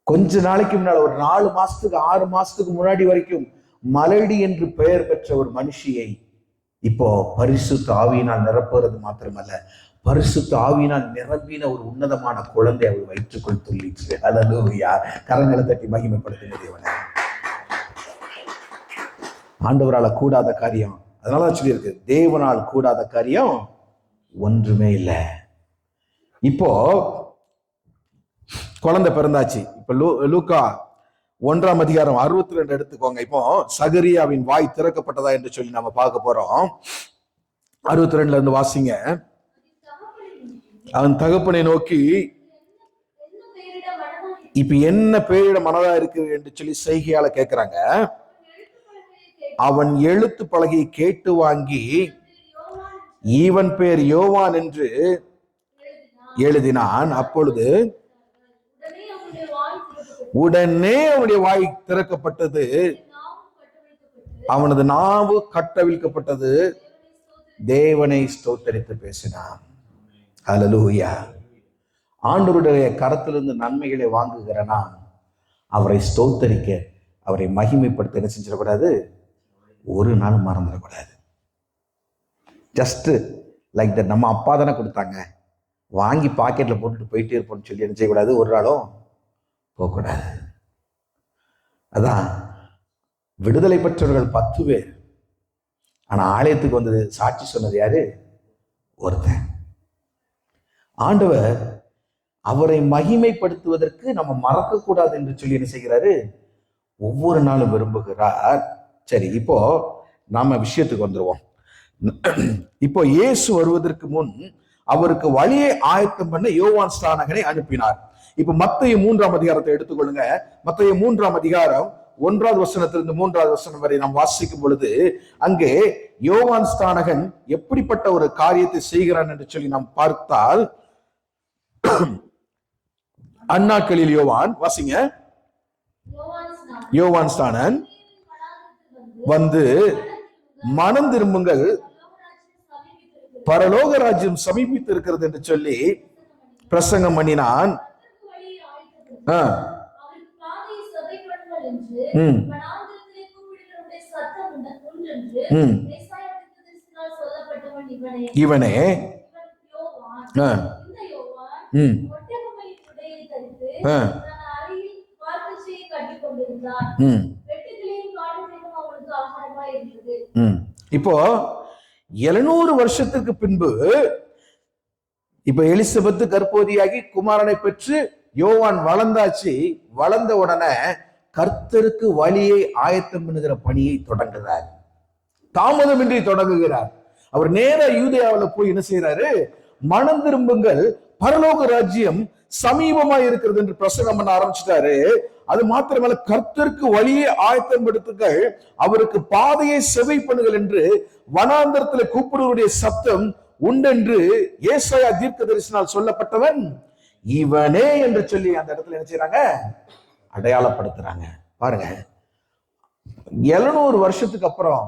கொஞ்ச நாளைக்கு முன்னால, ஒரு 4 மாசத்துக்கு 6 மாசத்துக்கு முன்னாடி வரைக்கும் மலடி என்று பெயர் பெற்ற ஒரு மனுஷியை இப்போ பரிசுத்த ஆவியினால் நிரப்புறது மாத்திரமல்ல, பரிசுத்த ஆவியினால் நிரம்பின ஒரு உன்னதமான குழந்தை அவள் வயிற்றுக்குள் துள்ளிச்சு. அல்லேலூயா! கரங்களை தட்டி மகிமைப்படுத்துங்க தேவனே. ஆண்டவரால கூடாத காரியம், அதனாலதான் சொல்லியிருக்கு, தேவனால் கூடாத காரியம் ஒன்றுமே இல்லை. இப்போ குழந்தை பிறந்தாச்சு. இப்ப லூக்கா 1ஆம் அதிகாரம் 62 எடுத்துக்கோங்க. இப்போ சகரியாவின் வாய் திறக்கப்பட்டதா என்று சொல்லி நாம பார்க்க போறோம். 62 இருந்து வாசிங்க. அவன் தகப்பனை நோக்கி, இப்ப என்ன பெயரிட மனதா இருக்கு என்று சொல்லி செய்கையால கேட்கிறாங்க. அவன் எழுத்து பலகையை கேட்டு வாங்கி இவன் பேர் யோவான் என்று எழுதினான். அப்பொழுது உடனே அவனுடைய வாய் திறக்கப்பட்டது, அவனது நாவு கட்டவிழ்க்கப்பட்டது, தேவனை ஸ்தோத்தரித்து பேசினான். அல்லேலூயா! ஆண்டவருடைய கரத்திலிருந்து நன்மைகளை வாங்குகிற நாம் அவரை ஸ்தோத்தரிக்க, அவரை மகிமைப்படுத்த என்ன செஞ்சிடக்கூடாது? ஒரு நாள் மறந்துடக்கூடாது. Just like that. நம்ம அப்பா தானே கொடுத்தாங்க, வாங்கி பாக்கெட்ல போட்டுட்டு போயிட்டே இருப்போம்னு சொல்லி என்ன செய்யக்கூடாது? ஒரு நாளும் போகக்கூடாது. அதான் விடுதலை பெற்றவர்கள் 10 பேர். ஆனா ஆலயத்துக்கு வந்தது சாட்சி சொன்னது யாரு? ஒருத்தன். ஆண்டவர் அவரை மகிமைப்படுத்துவதற்கு நம்ம மறக்க கூடாது என்று சொல்லி என்ன செய்கிறாரு? ஒவ்வொரு நாளும் விரும்புகிறார். சரி, இப்போ நாம விஷயத்துக்கு வந்துருவோம். இப்போ இயேசு வருவதற்கு முன் அவருக்கு வழியை ஆயத்தம் பண்ண யோவான் ஸ்நானகனை அனுப்பினார். இப்ப மத்தேயு 3ஆம் அதிகாரத்தை எடுத்துக்கொள்ளுங்க. மத்தேயு 3ஆம் அதிகாரம் 1வது வசனத்திலிருந்து 3வது வசனம் வரை நாம் வாசிக்கும் பொழுது, அங்கே யோவான் ஸ்நானகன் எப்படிப்பட்ட ஒரு காரியத்தை செய்கிறான் என்று சொல்லி நாம் பார்த்தால், அந்நாட்களில் யோவான், வாசிங்க, யோவான் ஸ்நானன் வந்து மனம் திரும்புங்கள், பரலோக ராஜ்யம் சமீபித்து இருக்கிறது என்று சொல்லி பிரசங்கம் பண்ணினான். இவனே இப்போ 700 வருஷத்துக்கு பின்பு இப்ப எலிசபெத் கர்ப்பவதியாகி குமாரனை பெற்று யோவான் வளர்ந்தாச்சு. வளர்ந்த உடனே கர்த்தருக்கு வழியை ஆயத்தம் பண்ணுகிற பணியை தொடங்குகிறார். தாமதமின்றி தொடங்குகிறார். அவர் நேர யூதேயாவில் போய் என்ன செய்யறாரு? மனம் திரும்புங்கள், பரலோக ராஜ்யம் சமீபமா இருக்கிறது என்று பிரசங்கம் பண்ண ஆரம்பிச்சிட்டாரு. அது மாத்திரமல்ல, கர்த்தருக்கு வழியை ஆயத்தப்படுத்துங்கள், அவருக்கு பாதையை செவை பண்ணுங்கள் என்று வனாந்தரத்தில் கூப்பிடுவருடைய சத்தம் உண்டென்று ஏசாயா தீர்க்கதரிசினால் சொல்லப்பட்டவன் இவனே என்று சொல்லி அந்த இடத்துல என்ன செய்யறாங்க? அடையாளப்படுத்துறாங்க. பாருங்க, 700 வருஷத்துக்கு அப்புறம்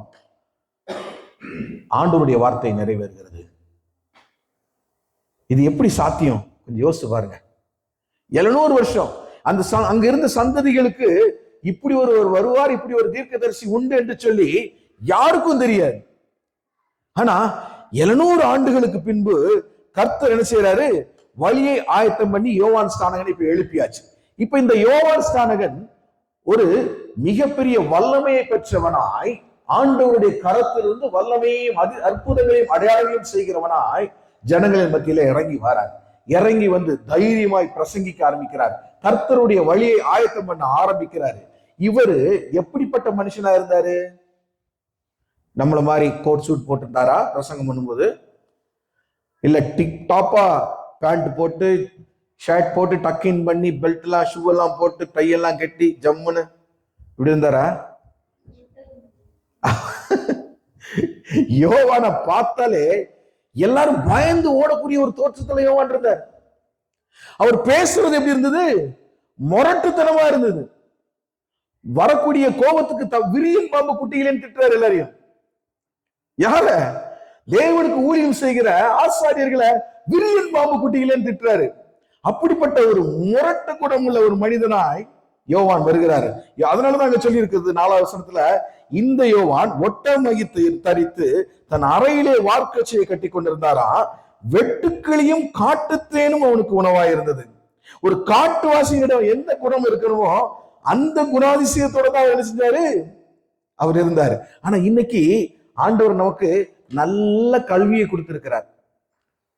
ஆண்டவருடைய வார்த்தை நிறைவேறுகிறது. இது எப்படி சாத்தியம்? கொஞ்சம் யோசிச்சு பாருங்க. 700 வருஷம் அந்த அங்க இருந்த சந்ததிகளுக்கு இப்படி ஒருவர் வருவார், இப்படி ஒரு தீர்க்கதரிசி உண்டு என்று சொல்லி யாருக்கும் தெரியாது. ஆனா 700 ஆண்டுகளுக்கு பின்பு கர்த்தர் என்ன செய்யறாரு? வழியை ஆயத்தம் பண்ணி யோவான் ஸ்நானகனை இப்ப எழுப்பியாச்சு. இப்ப இந்த யோவான் ஸ்நானகன் ஒரு மிகப்பெரிய வல்லமையை பெற்றவனாய், ஆண்டவருடைய கரத்திலிருந்து வல்லமையையும் அற்புதங்களையும் அடையாளங்களையும் செய்கிறவனாய் ஜனங்களின் மத்தியில இறங்கி வரார். இறங்கி வந்து தைரியமாய் பிரசங்கிக்க ஆரம்பிக்கிறார். கர்த்தருடைய வழியை ஆயத்தம் பண்ண ஆரம்பிக்கிறாரு. இவரு எப்படிப்பட்ட மனுஷனா இருந்தாரு? நம்மள மாதிரி கோட் சூட் போட்டுட்டாரா பிரசங்கம் பண்ணும்போது? இல்ல டிக் டாப்பா பேண்ட் போட்டு ஷர்ட் போட்டு டக்கின் பண்ணி பெல்ட் எல்லாம் ஷூ எல்லாம் போட்டு கையெல்லாம் கட்டி ஜம்முன்னு இப்படி இருந்தாரா? யோவானை பார்த்தாலே எல்லாரும் பயந்து ஓடக்கூடிய ஒரு தோற்றத்துல யோவான் இருந்தார். அவர் பேசுறது எப்படி இருந்தது? முரட்டுத்தனமா இருந்தது. வரக்கூடிய கோபத்துக்கு விரியன் பாம்பு குட்டிகளேன்னு திட்டுறாரு எல்லாரையும். யார? தேவனுக்கு ஊழியம் செய்கிற ஆசாரியர்களை விரியன் பாம்பு குட்டிகளேன்னு திட்டுறாரு. அப்படிப்பட்ட ஒரு முரட்டு குணம் உள்ள ஒரு மனிதனாய் யோவான் வருகிறாரு. அதனாலதான் அங்க சொல்லி இருக்கிறது 4வது வசனத்துல, இந்த யோவான் ஒட்டமகித்து தரித்து தன் அறையிலே வார்க்கச்சையை கட்டி கொண்டிருந்தாரா, வெட்டுக்கிளியும் காட்டுத்தேனும் அவனுக்கு உணவாய் இருந்தது. ஒரு காட்டுவாசியிடம் எந்த குணம் இருக்கணுமோ அந்த குணாதிசயத்தோட தான் என்ன செஞ்சாரு? அவர் இருந்தாரு. ஆனா இன்னைக்கு ஆண்டவர் நமக்கு நல்ல கல்வியை கொடுத்திருக்கிறார்.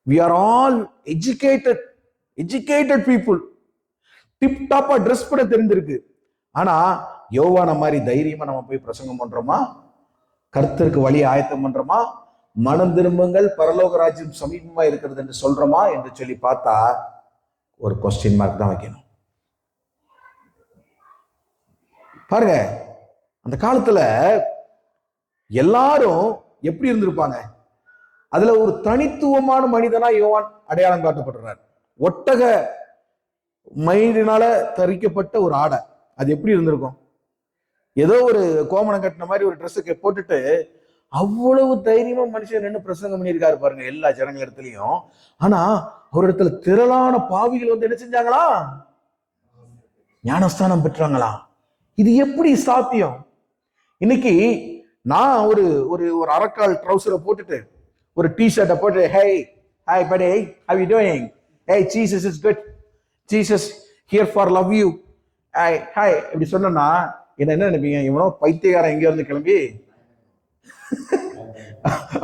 We are all educated people. Tip டாப்பா ட்ரெஸ் பண்ண தெரிஞ்சிருக்கு. ஆனா யோவான மாதிரி தைரியமா நம்ம போய் பிரசங்கம் பண்றோமா? கர்த்தருக்கு வழி ஆயத்தம் பண்றோமா? மனம் திரும்புங்கள், பரலோக ராஜ்யம் சமீபமா இருக்கிறது என்று சொல்றோமா என்று சொல்லி பார்த்தா ஒரு கொஸ்டின் மார்க் தான் வைக்கணும். பாருங்க, அந்த காலத்துல எல்லாரும் எப்படி இருந்திருப்பாங்க? அதுல ஒரு தனித்துவமான மனிதனா யோவான் அடையாளம் காட்டப்படுறார். ஒட்டக மயிரினால தரிக்கப்பட்ட ஒரு ஆடை. அது எப்படி இருந்திருக்கும்? ஏதோ ஒரு கோமணம் கட்டின மாதிரி ஒரு ட்ரெஸ்ஸுக்கு போட்டுட்டு அவ்வளவு தைரியமா மனுஷன் நின்று பிரசங்கம் பண்ணியிருக்காரு பாருங்க எல்லா ஜனங்கள் இடத்துலயும். ஆனா ஒரு இடத்துல திரளான பாவிகள் வந்து என்ன செஞ்சாங்களா? ஞானஸ்தானம் பெற்றாங்களா? இது எப்படி சாத்தியம்? இன்னைக்கு நான் ஒரு ஒரு ஒரு அரைக்கால் ட்ரௌசரை போட்டுட்டு ஒரு டிஷர்ட்டை போட்டு hey hi buddy how you doing, hey Jesus is good, Jesus here for love you, hi hi இப்படி சொன்னா என்ன நினைப்பீங்க? இவனோ பைத்தியக்காரன் எங்க இருந்து கிளம்பி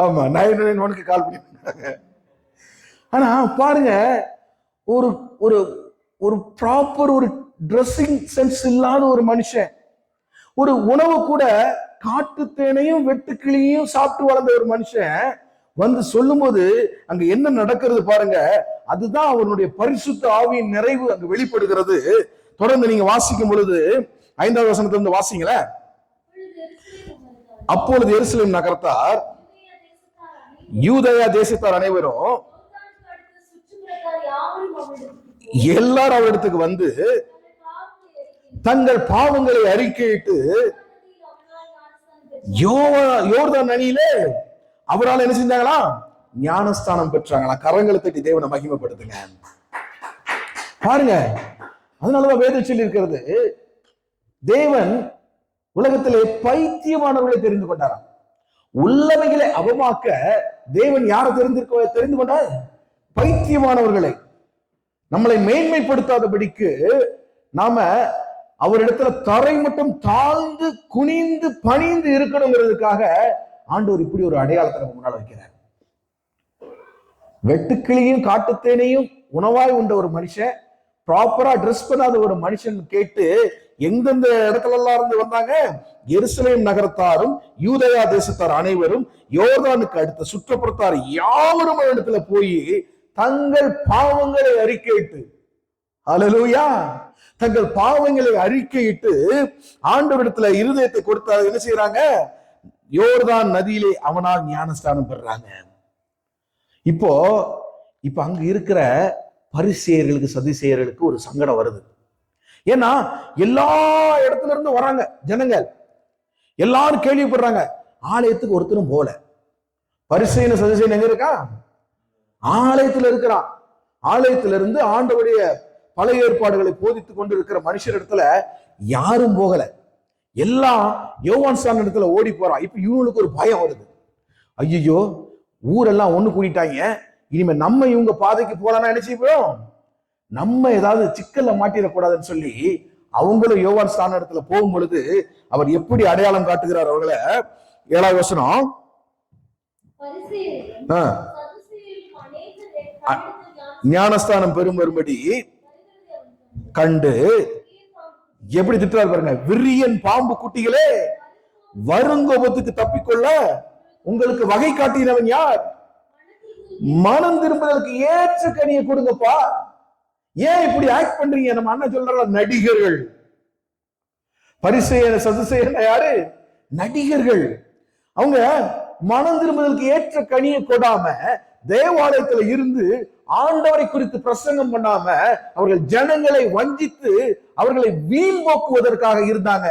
ஆமா 991 கால் பண்ணி. ஆனா பாருங்க, ஒரு ஒரு ஒரு ப்ராப்பர் ஒரு ட்ரெஸ்ஸிங் சென்ஸ் இல்லாத ஒரு மனுஷன், ஒரு உணவு கூட காட்டுத்தேனையும் வெட்டுக்கிளியையும் சாப்பிட்டு வளர்ந்த ஒரு மனுஷன் வந்து சொல்லும் போது அங்க என்ன நடக்கிறது பாருங்க. அதுதான் அவனுடைய பரிசுத்த ஆவியின் நிறைவு அங்கு வெளிப்படுகிறது. தொடர்ந்து நீங்க வாசிக்கும் பொழுது 5வது வசனத்திலிருந்து வாசிங்களே. அப்பொழுது எருசலேம் நகரத்தார் யூதேயா தேசத்தார் அனைவரும் எல்லாரும் அவரிடத்துக்கு வந்து தங்கள் பாவங்களை அறிக்கையிட்டு யோர்தான் நதியிலே அவரால் என்ன செஞ்சாங்களா? ஞானஸ்தானம் பெற்றாங்களா? கரங்களை தட்டி தேவனை மகிமைப்படுத்துங்க. பாருங்க, அதனாலதான் வேதம் சொல்லி இருக்கிறது, தேவன் உலகத்திலே பைத்தியமானவர்களை தெரிந்து கொண்டாராம். உள்ளவைகளை அவமாக்க தேவன் யாரை தெரிந்து கொண்டார்? பைத்தியமானவர்களை. நம்மளை மேன்மைப்படுத்தாதபடிக்கு நாம அவரிடத்துல தரை மட்டும் தாழ்ந்து குனிந்து பணிந்து இருக்கணுங்கிறதுக்காக ஆண்டவர் இப்படி ஒரு அடையாளத்தை நம்ம முன்னால வைக்கிறார். வெட்டுக்கிளியும் காட்டுத்தேனையும் உணவாய் உண்ட ஒரு மனுஷன், ப்ராப்பரா ட்ரெஸ் பண்ணாத ஒரு மனுஷன் கேட்டு எந்தெந்த இடத்துல எல்லாம் இருந்து வந்தாங்க? எருசலேம் நகரத்தாரும் யூதயா தேசத்தார் அனைவரும், யோர்தானுக்கு அடுத்த சுற்றுப்புறத்தார் யாவரும் இடத்துல போய் தங்கள் பாவங்களை அறிக்கையிட்டு, ஹல்லேலூயா, தங்கள் பாவங்களை அறிக்கையிட்டு ஆண்டவரிடத்துல இருதயத்தை கொடுத்தாரு. என்ன செய்யறாங்க? யோர்தான் நதியிலே அவனால் ஞானஸ்தானம் பெறாங்க. இப்போ அங்க இருக்கிற பரிசேயர்களுக்கு சதுசேயர்களுக்கு ஒரு சங்கடம் வருது. ஏன்னா எல்லா இடத்துல இருந்து வராங்க ஜனங்கள், எல்லாரும் கேள்விப்படுறாங்க. ஆலயத்துக்கு ஒருத்தரும் போல. பரிசேயன் சதுசேயன் எங்க இருக்கா? ஆலயத்துல இருக்கிறான். ஆலயத்துல இருந்து ஆண்டவருடைய பழைய ஏற்பாடுகளை போதித்துக் கொண்டு இருக்கிற மனுஷர் இடத்துல யாரும் போகல. எல்லாம் யோவான் ஸ்நானன் இடத்துல ஓடி போறான். இப்ப இவங்களுக்கு ஒரு பயம் வருது. ஐயோ, ஊரெல்லாம் ஒண்ணு கூட்டிட்டாங்க, இனிமே நம்ம இவங்க பாதைக்கு போலான்னா என்ன செய்வோம்? நம்ம ஏதாவது சிக்கல்ல மாட்டிடக்கூடாதுன்னு சொல்லி அவங்களும் யோவான் ஸ்நானன் இடத்துல போகும் பொழுது அவர் எப்படி அடையாளம் காட்டுகிறார் அவர்களை? 7ஆவது வசனம். ஞானஸ்தானம் பெறும் வரும்படி கண்டு எப்படி திட்டுறாரு பாருங்க. விரியன் பாம்பு குட்டிகளே, வருங்கோபத்துக்கு தப்பிக்கொள்ள உங்களுக்கு வகை காட்டினவன் யார்? மனம் திரும்புதலுக்கு ஏற்ற கனியை கொடுங்கப்பா. ஏன் இப்படி ஆக்ட் பண்றீங்க? நம்ம அண்ணன் சொல்ற நடிகர்கள். பரிசேயன சதுசேயன யாரு? நடிகர்கள். அவங்க மனம் திரும்புதலுக்கு ஏற்ற கனியை கொடாம தேவாலயத்துல இருந்து ஆண்டவரை குறித்து பிரசங்கம் பண்ணாம அவர்கள் ஜனங்களை வஞ்சித்து அவர்களை வீண் போக்குவதற்காக இருந்தாங்க.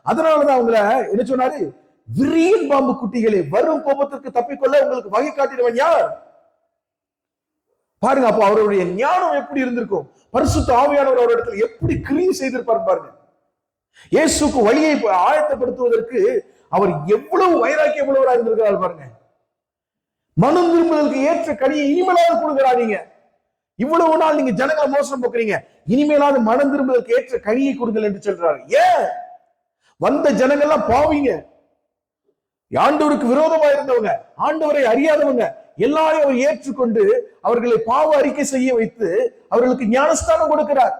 அதனாலதான் அவங்கள என்ன சொன்னாரு? விரியன் பாம்பு குட்டிகளே, வரும் கோபத்திற்கு தப்பிக்கொள்ள உங்களுக்கு வகை காட்டினவன் யார்? பாருங்க, அப்போ அவருடைய ஞானம் எப்படி இருந்திருக்கும்? பரிசுத்த ஆவியானவர் அவர் இடத்துல எப்படி கிரியை செய்திருப்பார் பாருங்க. இயேசுக்கு வழியை ஆயத்தப்படுத்துவதற்கு அவர் எவ்வளவு வைராக்கியம் உள்ளவராக இருந்திருக்கிறார் பாருங்க. மனம் திரும்புதலுக்கு ஏற்ற கனியை இனிமேலாவது கொடுக்கிறாங்க. இவ்வளவு நாள் நீங்க ஜனங்களை மோசம் போக்குறீங்க, இனிமேலாவது மனம் திரும்புதலுக்கு ஏற்ற கனியை கொடுங்கள் என்று சொல்றாரு. ஏன்? வந்த ஜனங்கள்லாம் பாவிங்க, ஆண்டவருக்கு விரோதமா இருந்தவங்க, ஆண்டவரை அறியாதவங்க, எல்லாரையும் அவர் ஏற்றுக்கொண்டு அவர்களை பாவ அறிக்கை செய்ய வைத்து அவர்களுக்கு ஞானஸ்தானம் கொடுக்கிறார்.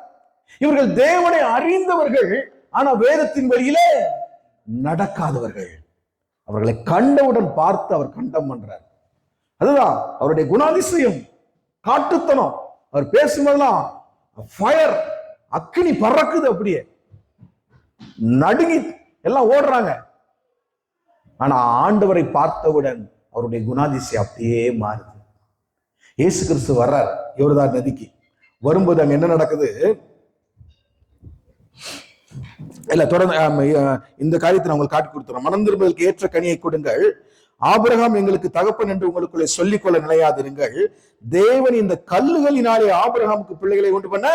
இவர்கள் தேவனை அறிந்தவர்கள், ஆனா வேதத்தின் வழியிலே நடக்காதவர்கள். அவர்களை கண்டவுடன் பார்த்து அவர் கண்டம் பண்றார். அதுதான் அவருடைய குணாதிசயம், காட்டுத்தனம். அவர் பேசும்போதெல்லாம் ஃபயர், அக்கினி பறக்குது, அப்படியே நடுங்கி எல்லாம் ஓடுறாங்க. ஆனா ஆண்டவரை பார்த்தவுடன் அவருடைய குணாதிசயம் அப்படியே மாறுது. இயேசு கிறிஸ்து வர்றார் யோர்தான் நதிக்கு. வரும்போது அங்க என்ன நடக்குது? இல்ல, தொடர்ந்து இந்த காரியத்தை நான் உங்களுக்கு காட்டி கொடுத்துறோம். மனம் திரும்புதலுக்கு ஏற்ற கனியை கொடுங்கள். ஆபிரகாம் எங்களுக்கு தகப்பன் என்று உங்களுக்குள்ளே சொல்லிக்கொள்ள நிலையாதிருங்கள். தேவன் இந்த கல்லுகளினாலே ஆபிரகாமுக்கு பிள்ளைகளை உண்டு பண்ண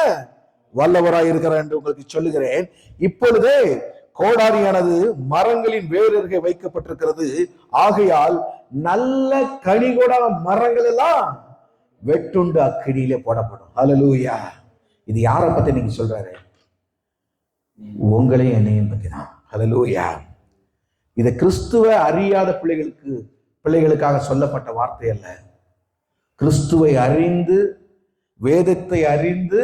வல்லவராய் இருக்கிறார் என்று உங்களுக்கு சொல்லுகிறேன். இப்பொழுதே கோடாரியானது மரங்களின் வேரருகே வைக்கப்பட்டிருக்கிறது. ஆகையால் நல்ல கனிகொடா மரங்கள் எல்லாம் வெட்டுண்டு அக்கினியிலே போடப்படும். ஹல்லேலூயா. இது யாரை பத்தி நீங்க சொல்றாரு? உங்களையும் என்னையும் பத்தி தான். ஹல்லேலூயா. இது கிறிஸ்துவ அறியாத பிள்ளைகளுக்காக சொல்லப்பட்ட வார்த்தை அல்ல. கிறிஸ்துவை அறிந்து, வேதத்தை அறிந்து,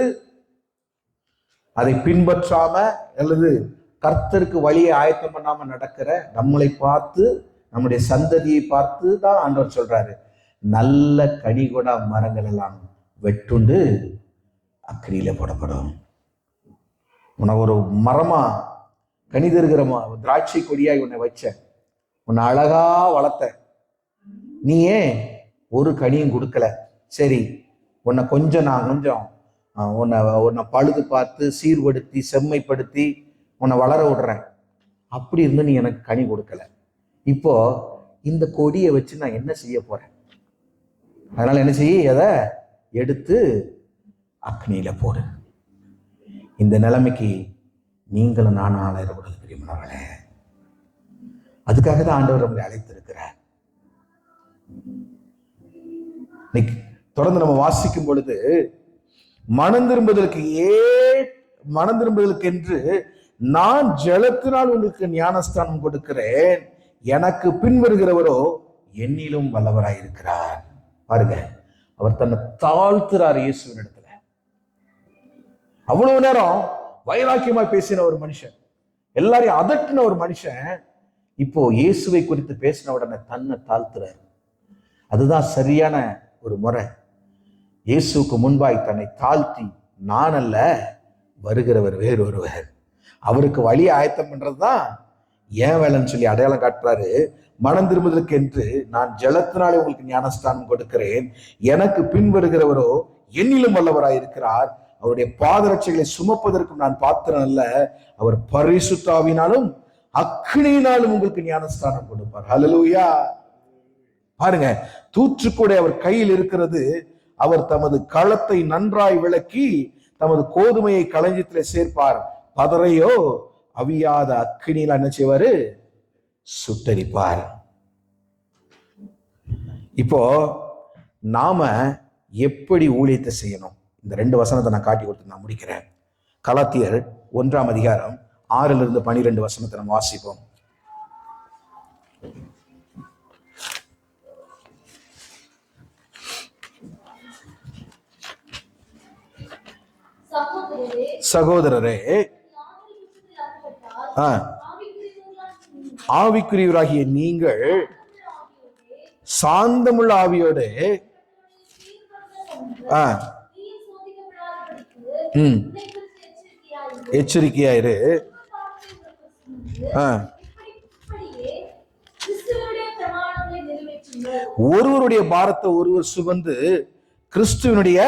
அதை பின்பற்றாம அல்லது கர்த்தருக்கு வழியை ஆயத்தம் பண்ணாம நடக்கிற நம்மளை பார்த்து, நம்முடைய சந்ததியை பார்த்து தான் ஆண்டவர் சொல்றாரு, நல்ல கனிகொடா மரங்கள் எல்லாம் வெட்டுண்டு அக்கினியில போடப்படும். உனக்கு ஒரு மரமா கனி தருகிற திராட்சை கொடியாய் உன்னை வச்ச, உன்னை அழகா வளர்த்த, நீ ஏன் ஒரு கனியும் கொடுக்கல? சரி, உன்னை நான் கொஞ்சம் உன்னை பழுது பார்த்து சீர்படுத்தி செம்மைப்படுத்தி உன்னை வளர விடுறேன். அப்படி இருந்து நீ எனக்கு கனி கொடுக்கல. இப்போ இந்த கொடியை வச்சு நான் என்ன செய்ய போறேன்? அதனால என்ன செய்ய? அதை எடுத்து அக்னியில போடு. இந்த நிலைமைக்கு நீங்களும் நானும் ஆளாயிரக்கூடாது பிரியமானவர்களே. அதுக்காக தான் ஆண்டவர் நம்மளை அழைத்திருக்கிறார். தொடர்ந்து நம்ம வாசிக்கும் பொழுது மனம் திரும்புதலுக்கு என்று நான் ஜலத்தினால் உங்களுக்கு ஞானஸ்தானம் கொடுக்கிறேன், எனக்கு பின்வருகிறவரோ என்னிலும் வல்லவராயிருக்கிறார். பாருங்க, அவர் தன்னை தாழ்த்துறார் இயேசுவின் இடத்துல. அவ்வளவு நேரம் வைராக்கியமா பேசின ஒரு மனுஷன், எல்லாரையும் அதட்டின ஒரு மனுஷன், இப்போ இயேசுவை குறித்து பேசின உடனே தன்னை தாழ்த்துறார். அதுதான் சரியான ஒரு முறை. இயேசுக்கு முன்பாய் தன்னை தாழ்த்தி, நான் அல்ல, வருகிறவர் வேறொருவர், அவருக்கு வழி ஆயத்தம் பண்றதுதான் ஏன் வேலைன்னு சொல்லி அடையாளம் காட்டுறாரு. மனம் திரும்புதலுக்கு என்று நான் ஜலத்தினாலே உங்களுக்கு ஞானஸ்தானம் கொடுக்கிறேன், எனக்கு பின் வருகிறவரோ என்னிலும் வல்லவராயிருக்கிறார், அவருடைய பாதரட்சைகளை சுமப்பதற்கும் நான் பாத்திரம் அல்ல, அவர் பரிசுத்தாவினாலும் அக்னியினாலும் உங்களுக்கு ஞானஸ்தானம் கொடுப்பார். ஹல்லேலூயா. பாருங்க, தூற்றுக்கூட அவர் கையில் இருக்கிறது. அவர் தமது களத்தை நன்றாய் விளக்கி தமது கோதுமையை களஞ்சியத்திலே சேர்ப்பார், பதரையோ அவியாத அக்னியில என்ன செய்வாரு? சுட்டரிப்பார். இப்போ நாம எப்படி ஊழியத்தை செய்யணும்? இந்த 2 வசனத்தை நான் காட்டி கொடுத்து நான் முடிக்கிறேன். கலாத்தியர் 1ஆம் அதிகாரம் 6-12 வசனத்தை நம்ம வாசிப்போம். சகோதரரே, ஆவிக்குரியவராகிய நீங்கள் சாந்தமுள்ள ஆவியோடு எச்சரிக்கையாயிரு. ஒருவருடைய பாரத்தை ஒருவர் சுமந்து கிறிஸ்துவனுடைய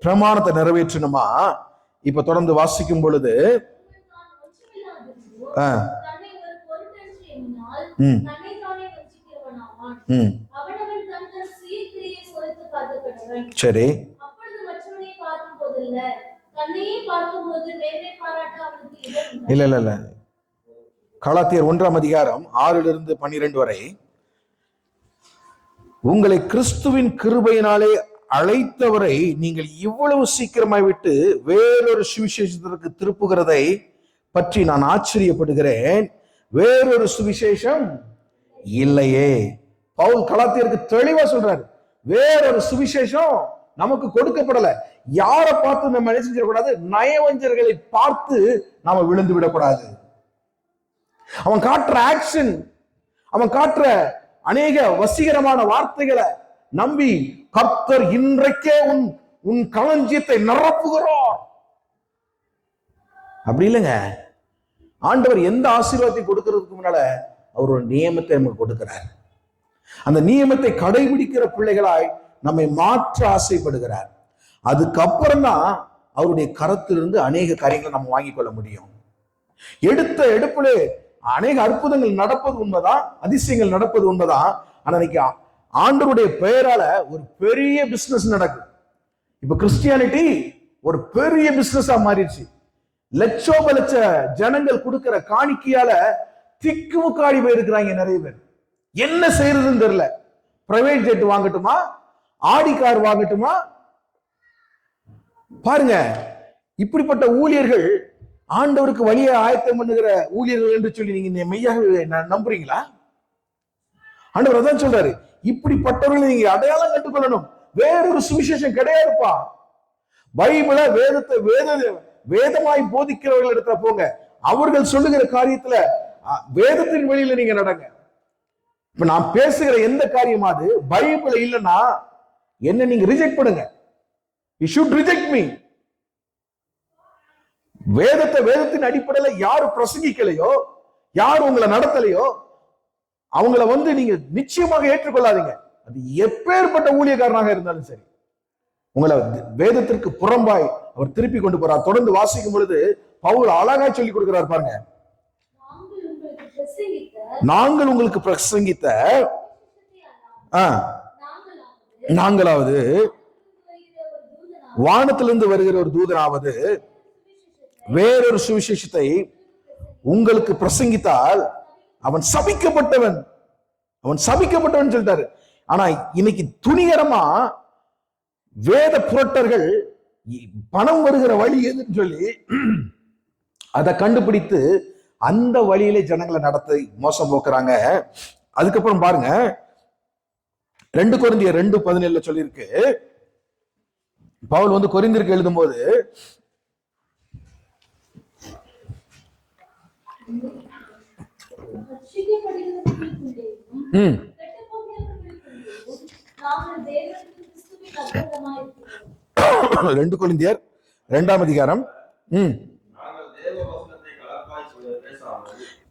பிரமாணத்தை நிறைவேற்றணுமா? இப்ப தொடர்ந்து வாசிக்கும் பொழுது சரி, இல்ல இல்ல இல்ல, கலாத்தியர் 1ஆம் அதிகாரம் 6-12 வரை, உங்களை கிறிஸ்துவின் கிருபையினாலே அழைத்தவரை நீங்கள் இவ்வளவு சீக்கிரமாய் விட்டு வேறொரு சுவிசேஷத்திற்கு திருப்புகிறதை பற்றி நான் ஆச்சரியப்படுகிறேன். வேறொரு சுவிசேஷம் இல்லையே. பவுல் கலாத்தியருக்கு தெளிவா சொல்றாரு, வேறொரு சுவிசேஷம் நமக்கு கொடுக்கப்படல. யாரை பார்த்து நம்ம என்ன செஞ்சிடக்கூடாது? நயவஞ்சர்களை பார்த்து நாம விழுந்து விடக்கூடாது. அவன் காட்டுற ஆக்ஷன், அவன் காட்டுற அநேக வசீகரமான வார்த்தைகளை நம்பி கர்த்தர் இன்றைக்கே உன் களஞ்சியத்தை நிரப்புகிறார் அப்படி இல்லைங்க. ஆண்டவர் எந்த ஆசீர்வாதத்தை கொடுக்கிறதுக்கு முன்னால அவர் ஒரு நியமத்தை நமக்கு கொடுக்கிறார். அந்த நியமத்தை கடைபிடிக்கிற பிள்ளைகளாய் நம்மை மாற்ற ஆசைப்படுகிறார். அதுக்கப்புறம் தான் அவருடைய கரத்திலிருந்து அநேக காரியங்களை நம்ம வாங்கிக் கொள்ள முடியும். எடுத்த எடுப்பிலே அநேக அற்புதங்கள் நடப்பது உண்மைதான், அதிசயங்கள் நடப்பது உண்மைதான். ஆனா இன்னைக்கு ஆண்டவருடைய பெயரால ஒரு பெரிய பிசினஸ் நடக்குது. இப்ப கிறிஸ்டியானிட்டி ஒரு பெரிய பிசினஸா மாறிடுச்சு. லட்சோப லட்ச ஜனங்கள் கொடுக்கிற காணிக்கையால திக்குமுக்காடி போயிருக்கிறாங்க நிறைய பேர். என்ன செய்யறதுன்னு தெரியல. Private jet வாங்கட்டுமா, Audi car வாங்கட்டுமா? பாருங்க, இப்படிப்பட்ட ஊழியர்கள் ஆண்டவருக்கு வழியை ஆயத்தம் பண்ணுகிற ஊழியர்கள் என்று சொல்லி நீங்க மெய்யாக நம்புறீங்களா? ஆண்டவர் அதான் சொல்றாரு, இப்படிப்பட்டவர்களை நீங்க அடையாளம் கண்டுகொள்ளணும். வேறொரு சுவிசேஷம் கிடையாதுப்பா. பைபிள வேதமாய் போதிக்கிறவர்கள் இடத்துல போங்க. அவர்கள் சொல்லுகிற காரியத்துல வேதத்தின் வழியில நீங்க நடங்க. இப்ப நான் பேசுகிற எந்த காரியமாவது பைபிள் இல்லைன்னா என்ன நீங்க ரிஜெக்ட் பண்ணுங்க. You should reject me. வேதத்தின் அடிப்படையில யாரு பிரசங்கிக்கலையோ, யார் உங்களை நடத்தலையோ அவங்கள நீங்க நிச்சயமாக ஏற்றுக்கொள்ளாதீங்க. அது எப்பேற்பட்ட ஊழியக்காரனாக இருந்தாலும் சரி. உங்களை வேதத்திற்கு புறம்பாய் அவர் திருப்பி கொண்டு போறார். தொடர்ந்து வாசிக்கும் பொழுது பவுல் அழகாய் சொல்லி கொடுக்கிறார் பாருங்க. நாங்கள் உங்களுக்கு பிரசங்கித்த நாங்களாவது வானத்திலிருந்து வருகிற ஒரு தூதனாவது வேறொரு சுவிசேஷத்தை உங்களுக்கு பிரசங்கித்தால் அவன் சபிக்கப்பட்டவன் சொல்லிட்டாரு. ஆனா இன்னைக்கு துணிகரமா வேத புரட்டர்கள் பணம் வருகிற வழி எதுன்னு சொல்லி அதை கண்டுபிடித்து அந்த வழியிலே ஜனங்களை நடத்தி மோசம் போக்குறாங்க. அதுக்கப்புறம் பாருங்க, 2 கொரிந்தியர் 2:17 சொல்லியிருக்கு. பவுல் கொரிந்தியருக்கு எழுதும் போது ரெண்டு கொரிந்தியர் 2ஆம் அதிகாரம்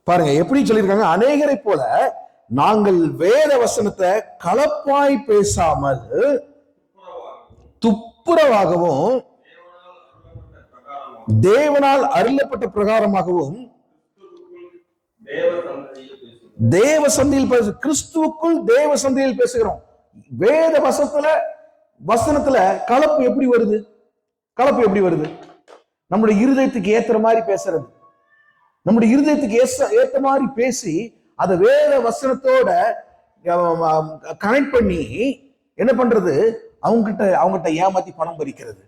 பாருங்க எப்படி சொல்லியிருக்காங்க. அநேகரை போல நாங்கள் வேத வசனத்தை கலப்பாய் பேசாமல் துப்புரவாகவும் தேவனால் அருளப்பட்ட பிரகாரமாகவும் தேவ சந்தையில் கிறிஸ்துவுக்குள் தேவ சந்தையில் பேசுகிறோம். வேத வசனத்துல கலப்பு எப்படி வருது? கலப்பு எப்படி வருது? நம்முடைய இருதயத்துக்கு ஏற்ற மாதிரி பேசுறது, நம்முடைய இருதயத்துக்கு ஏற்ற மாதிரி பேசி அதை வேத வசனத்தோட கனெக்ட் பண்ணி என்ன பண்றது? அவங்ககிட்ட ஏமாத்தி பணம் பறிக்கிறது,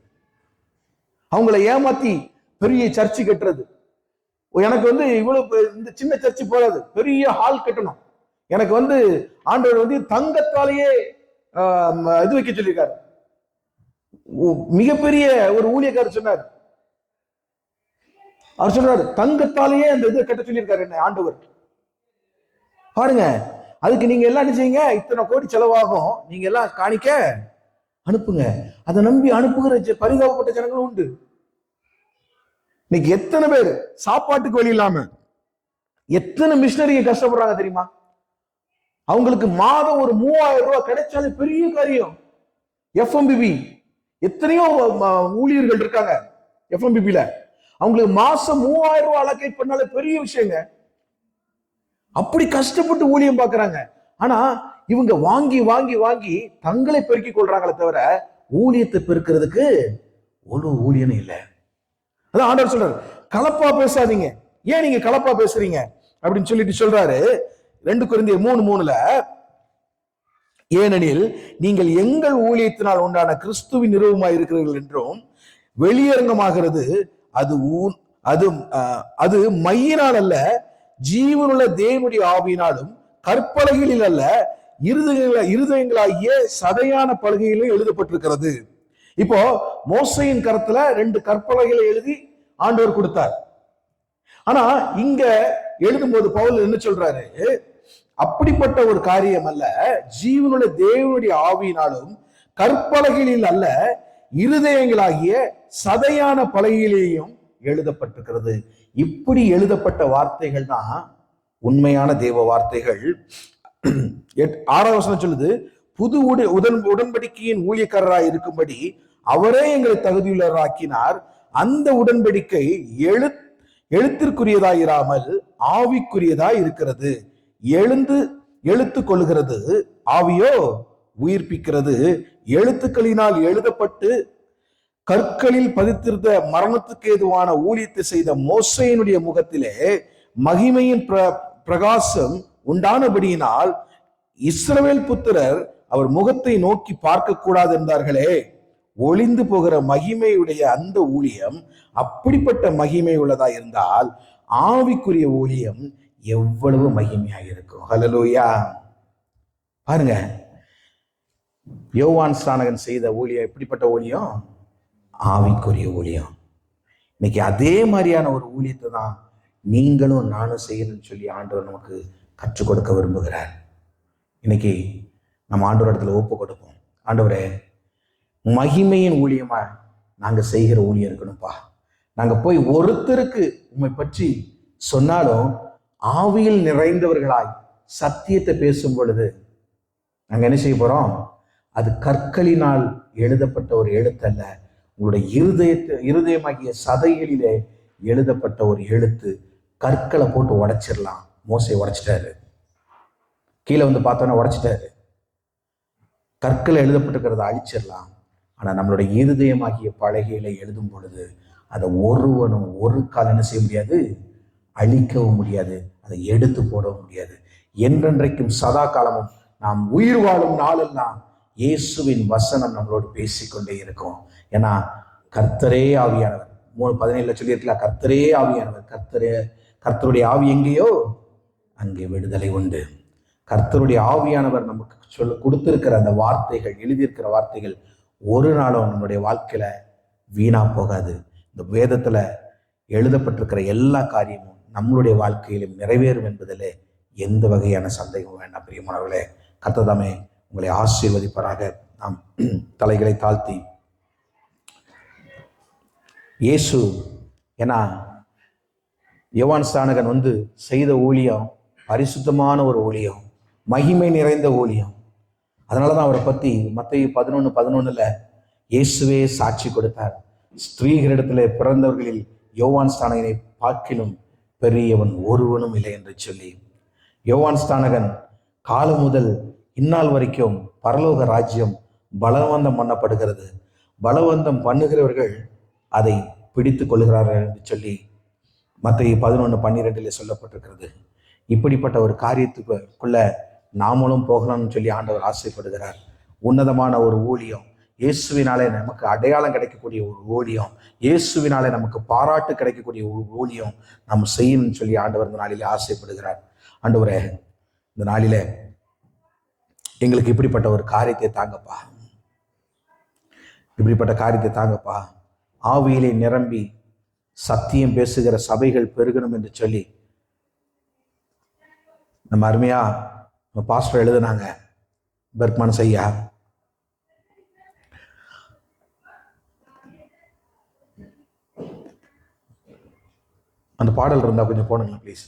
அவங்கள ஏமாத்தி பெரிய சர்ச்சு கட்டுறது. எனக்கு இவ்வளவு இந்த சின்ன சர்ச்சு போடாது, பெரிய ஹால் கட்டணும். எனக்கு ஆண்டவர் தங்கத்தாலேயே இது வைக்க சொல்லியிருக்காரு. மிகப்பெரிய ஒரு ஊழியக்காரர் சொன்னார், அவர் சொல்றாரு தங்கத்தாலேயே அந்த இதை கட்ட சொல்லியிருக்காரு என்ன ஆண்டவர். பாருங்க, அதுக்கு நீங்க எல்லாம் என்ன செய்யுங்க, இத்தனை கோடி செலவாகும், நீங்க எல்லாம் காணிக்க அனுப்புங்க. அதை நம்பி அனுப்புகிற பரிதாபப்பட்ட ஜனங்களும் உண்டு. இன்னைக்கு எத்தனை பேர் சாப்பாட்டுக்கு வழி இல்லாம எத்தனை மிஷினரியை கஷ்டப்படுறாங்க தெரியுமா? அவங்களுக்கு மாதம் ஒரு 3000 ரூபாய் கிடைச்சாலே பெரிய காரியம். எஃப்எம்பிபி எத்தனையோ ஊழியர்கள் இருக்காங்க எஃப்எம்பிபில, அவங்களுக்கு மாசம் 3000 ரூபாய் அலோகேட் பண்ணாலே பெரிய விஷயங்க. அப்படி கஷ்டப்பட்டு ஊழியம் பாக்குறாங்க. ஆனா இவங்க வாங்கி வாங்கி வாங்கி தங்களை பெருக்கிக் கொள்றாங்களே தவிர ஊழியத்தை பெருக்கிறதுக்கு ஒரு ஊழியனும் இல்லை. அதான் ஆண்டவர் சொல்றாரு, கலப்பா பேசாதீங்க. ஏன் நீங்க கலப்பா பேசுறீங்க அப்படின்னு சொல்லிட்டு சொல்றாரு 2 கொரிந்தியர் 3:3, ஏனெனில் நீங்கள் எங்கள் ஊழியத்தினால் உண்டான கிறிஸ்துவின் நிறுவமாய் இருக்கிறீர்கள் என்றும் வெளியரங்கமாகிறது அது மையினால் அல்ல, ஜீவனுள்ள தேவனுடைய ஆவியினாலும் கற்பலகைகளில் அல்ல, இருதயங்களாகிய சதையான பலகையிலும் எழுதப்பட்டிருக்கிறது. இப்போ மோசையின் கரத்துல 2 கற்பலகைகளை எழுதி ஆண்டவர் கொடுத்தார். ஆனா இங்க எழுதும் போது பவுல் என்ன சொல்றாரு? அப்படிப்பட்ட ஒரு காரியம் அல்ல, ஜீவனுள்ள தேவனுடைய ஆவியினாலும் கற்பலகைகளில் அல்ல, இருதயங்களாகிய சதையான பலகையிலேயும் எழுதப்பட்டிருக்கிறது. இப்படி எழுதப்பட்ட வார்த்தைகள் தான் உண்மையான தேவ வார்த்தைகள். 6ஆம் வசனம் சொல்லுது, புது உடன்படிக்கையின் ஊழியக்காரராய் இருக்கும்படி அவரே எங்களை தகுதியுள்ளவராக்கினார். அந்த உடன்படிக்கை எழுத்திற்குரியதாயிராமல் ஆவிக்குரியதாய் இருக்கிறது. எழுத்து கொள்ளுகிறது, ஆவியோ உயிர்ப்பிக்கிறது. எழுத்துக்களினால் எழுதப்பட்டு கற்களில் பதித்திருந்த மரணத்துக்கு ஏதுவான ஊழியத்தை செய்த மோசையினுடைய முகத்திலே மகிமையின் பிரகாசம் உண்டானபடியினால் இஸ்ரவேல் புத்திரர் அவர் முகத்தை நோக்கி பார்க்க கூடாது என்றார்களே. ஒளிந்து போகிற மகிமையுடைய அந்த ஊழியம் அப்படிப்பட்ட மகிமை உள்ளதா இருந்தால் ஆவிக்குரிய ஊழியம் எவ்வளவு மகிமையாக இருக்கும். ஹல்லேலூயா. பாருங்க, யோவான் ஸ்நானகன் செய்த ஊழியம் எப்படிப்பட்ட ஊழியம்? ஆவிக்குரிய ஊழியம். இன்னைக்கு அதே மாதிரியான ஒரு ஊழியத்தை தான் நீங்களும் நானும் செய்யணும்னு சொல்லி ஆண்டவர் நமக்கு கற்றுக் கொடுக்க விரும்புகிறார். இன்னைக்கு நம்ம ஆண்டவர் இடத்துல ஒப்பு கொடுப்போம். ஆண்டவரே, மகிமையின் ஊழியமா நாங்க செய்கிற ஊழியம் இருக்கணும்ப்பா. நாங்க போய் ஒருத்தருக்கு உண்மை பற்றி சொன்னாலும் ஆவியில் நிறைந்தவர்களாய் சத்தியத்தை பேசும் பொழுது நாங்க என்ன செய்ய போறோம்? அது கற்களினால் எழுதப்பட்ட ஒரு எழுத்தல்ல, உங்களுடைய இருதயமாகிய சதைகளிலே எழுதப்பட்ட ஒரு எழுத்து. கற்களை போட்டு உடைச்சிடலாம். மோசை உடைச்சிட்டாரு, கீழே பார்த்தோன்னா உடைச்சிட்டாரு. கற்களை எழுதப்பட்டிருக்கிறத அழிச்சிடலாம். ஆனா நம்மளுடைய இருதயமாகிய பலகையில எழுதும் பொழுது அதை ஒருவனும் ஒரு காலம் என்ன செய்ய முடியாது? அழிக்கவும் முடியாது, அதை எடுத்து போடவும் முடியாது. என்றென்றைக்கும் சதா காலமும் நாம் உயிர் வாழும் நாளெல்லாம் இயேசுவின் வசனம் நம்மளோடு பேசிக்கொண்டே இருக்கும். ஏன்னா கர்த்தரே ஆவியானவர். 3:17 சொல்லியிருக்கலாம், கர்த்தரே ஆவியானவர். கர்த்தருடைய ஆவி எங்கேயோ அங்கே விடுதலை உண்டு. கர்த்தருடைய ஆவியானவர் நமக்கு கொடுத்திருக்கிற அந்த வார்த்தைகள், எழுதியிருக்கிற வார்த்தைகள் ஒரு நாளும் நம்மளுடைய வாழ்க்கையில வீணா போகாது. இந்த வேதத்துல எழுதப்பட்டிருக்கிற எல்லா காரியமும் நம்மளுடைய வாழ்க்கையிலும் நிறைவேறும் என்பதிலே எந்த வகையான சந்தேகமும் வேண்டாம். பிரியமானவர்களே, கர்த்தர் உங்களை ஆசீர்வதிப்பாராக. நாம் தலைகளை தாழ்த்தி இயேசு, ஏன்னா யோவான் ஸ்நானகன் செய்த ஊழியம் பரிசுத்தமான ஒரு ஊழியம், மகிமை நிறைந்த ஊழியம். அதனாலதான் அவரை பத்தி மத்தேயு 11:11 இயேசுவே சாட்சி கொடுத்தார். ஸ்திரீகளிடத்திலே பிறந்தவர்களில் யோவான் ஸ்நானகனை பார்க்கிலும் பெரியவன் ஒருவனும் இல்லை என்று சொல்லி, யோவான் ஸ்நானகன் காலம் முதல் இந்நாள் வரைக்கும் பரலோக ராஜ்யம் பலவந்தம் பண்ணப்படுகிறது, பலவந்தம் பண்ணுகிறவர்கள் அதை பிடித்து கொள்கிறார்கள் என்று சொல்லி மத்தேயு 11:12 சொல்லப்பட்டிருக்கிறது. இப்படிப்பட்ட ஒரு காரியத்துக்குள்ள நாமளும் போகலாம்னு சொல்லி ஆண்டவர் ஆசைப்படுகிறார். உன்னதமான ஒரு ஊழியம், இயேசுவினாலே நமக்கு அடையாளம் கிடைக்கக்கூடிய ஒரு ஊழியம், இயேசுவினாலே நமக்கு பாராட்டு கிடைக்கக்கூடிய ஒரு ஊழியம் நம்ம செய்யணும்னு சொல்லி ஆண்டவர் இந்த நாளிலே ஆசைப்படுகிறார். ஆண்டவரே, இந்த நாளிலே எங்களுக்கு இப்படிப்பட்ட ஒரு காரியத்தை தாங்கப்பா, இப்படிப்பட்ட காரியத்தை தாங்கப்பா. ஆவியிலே நிரம்பி சத்தியம் பேசுகிற சபைகள் பெருகணும் என்று சொல்லி நம்ம அருமையா பாஸ்டர் எழுதுனாங்க, பெர்க்மன் ஐயா. அந்த பாடல் இருந்தா கொஞ்சம் போடுங்க ப்ளீஸ்.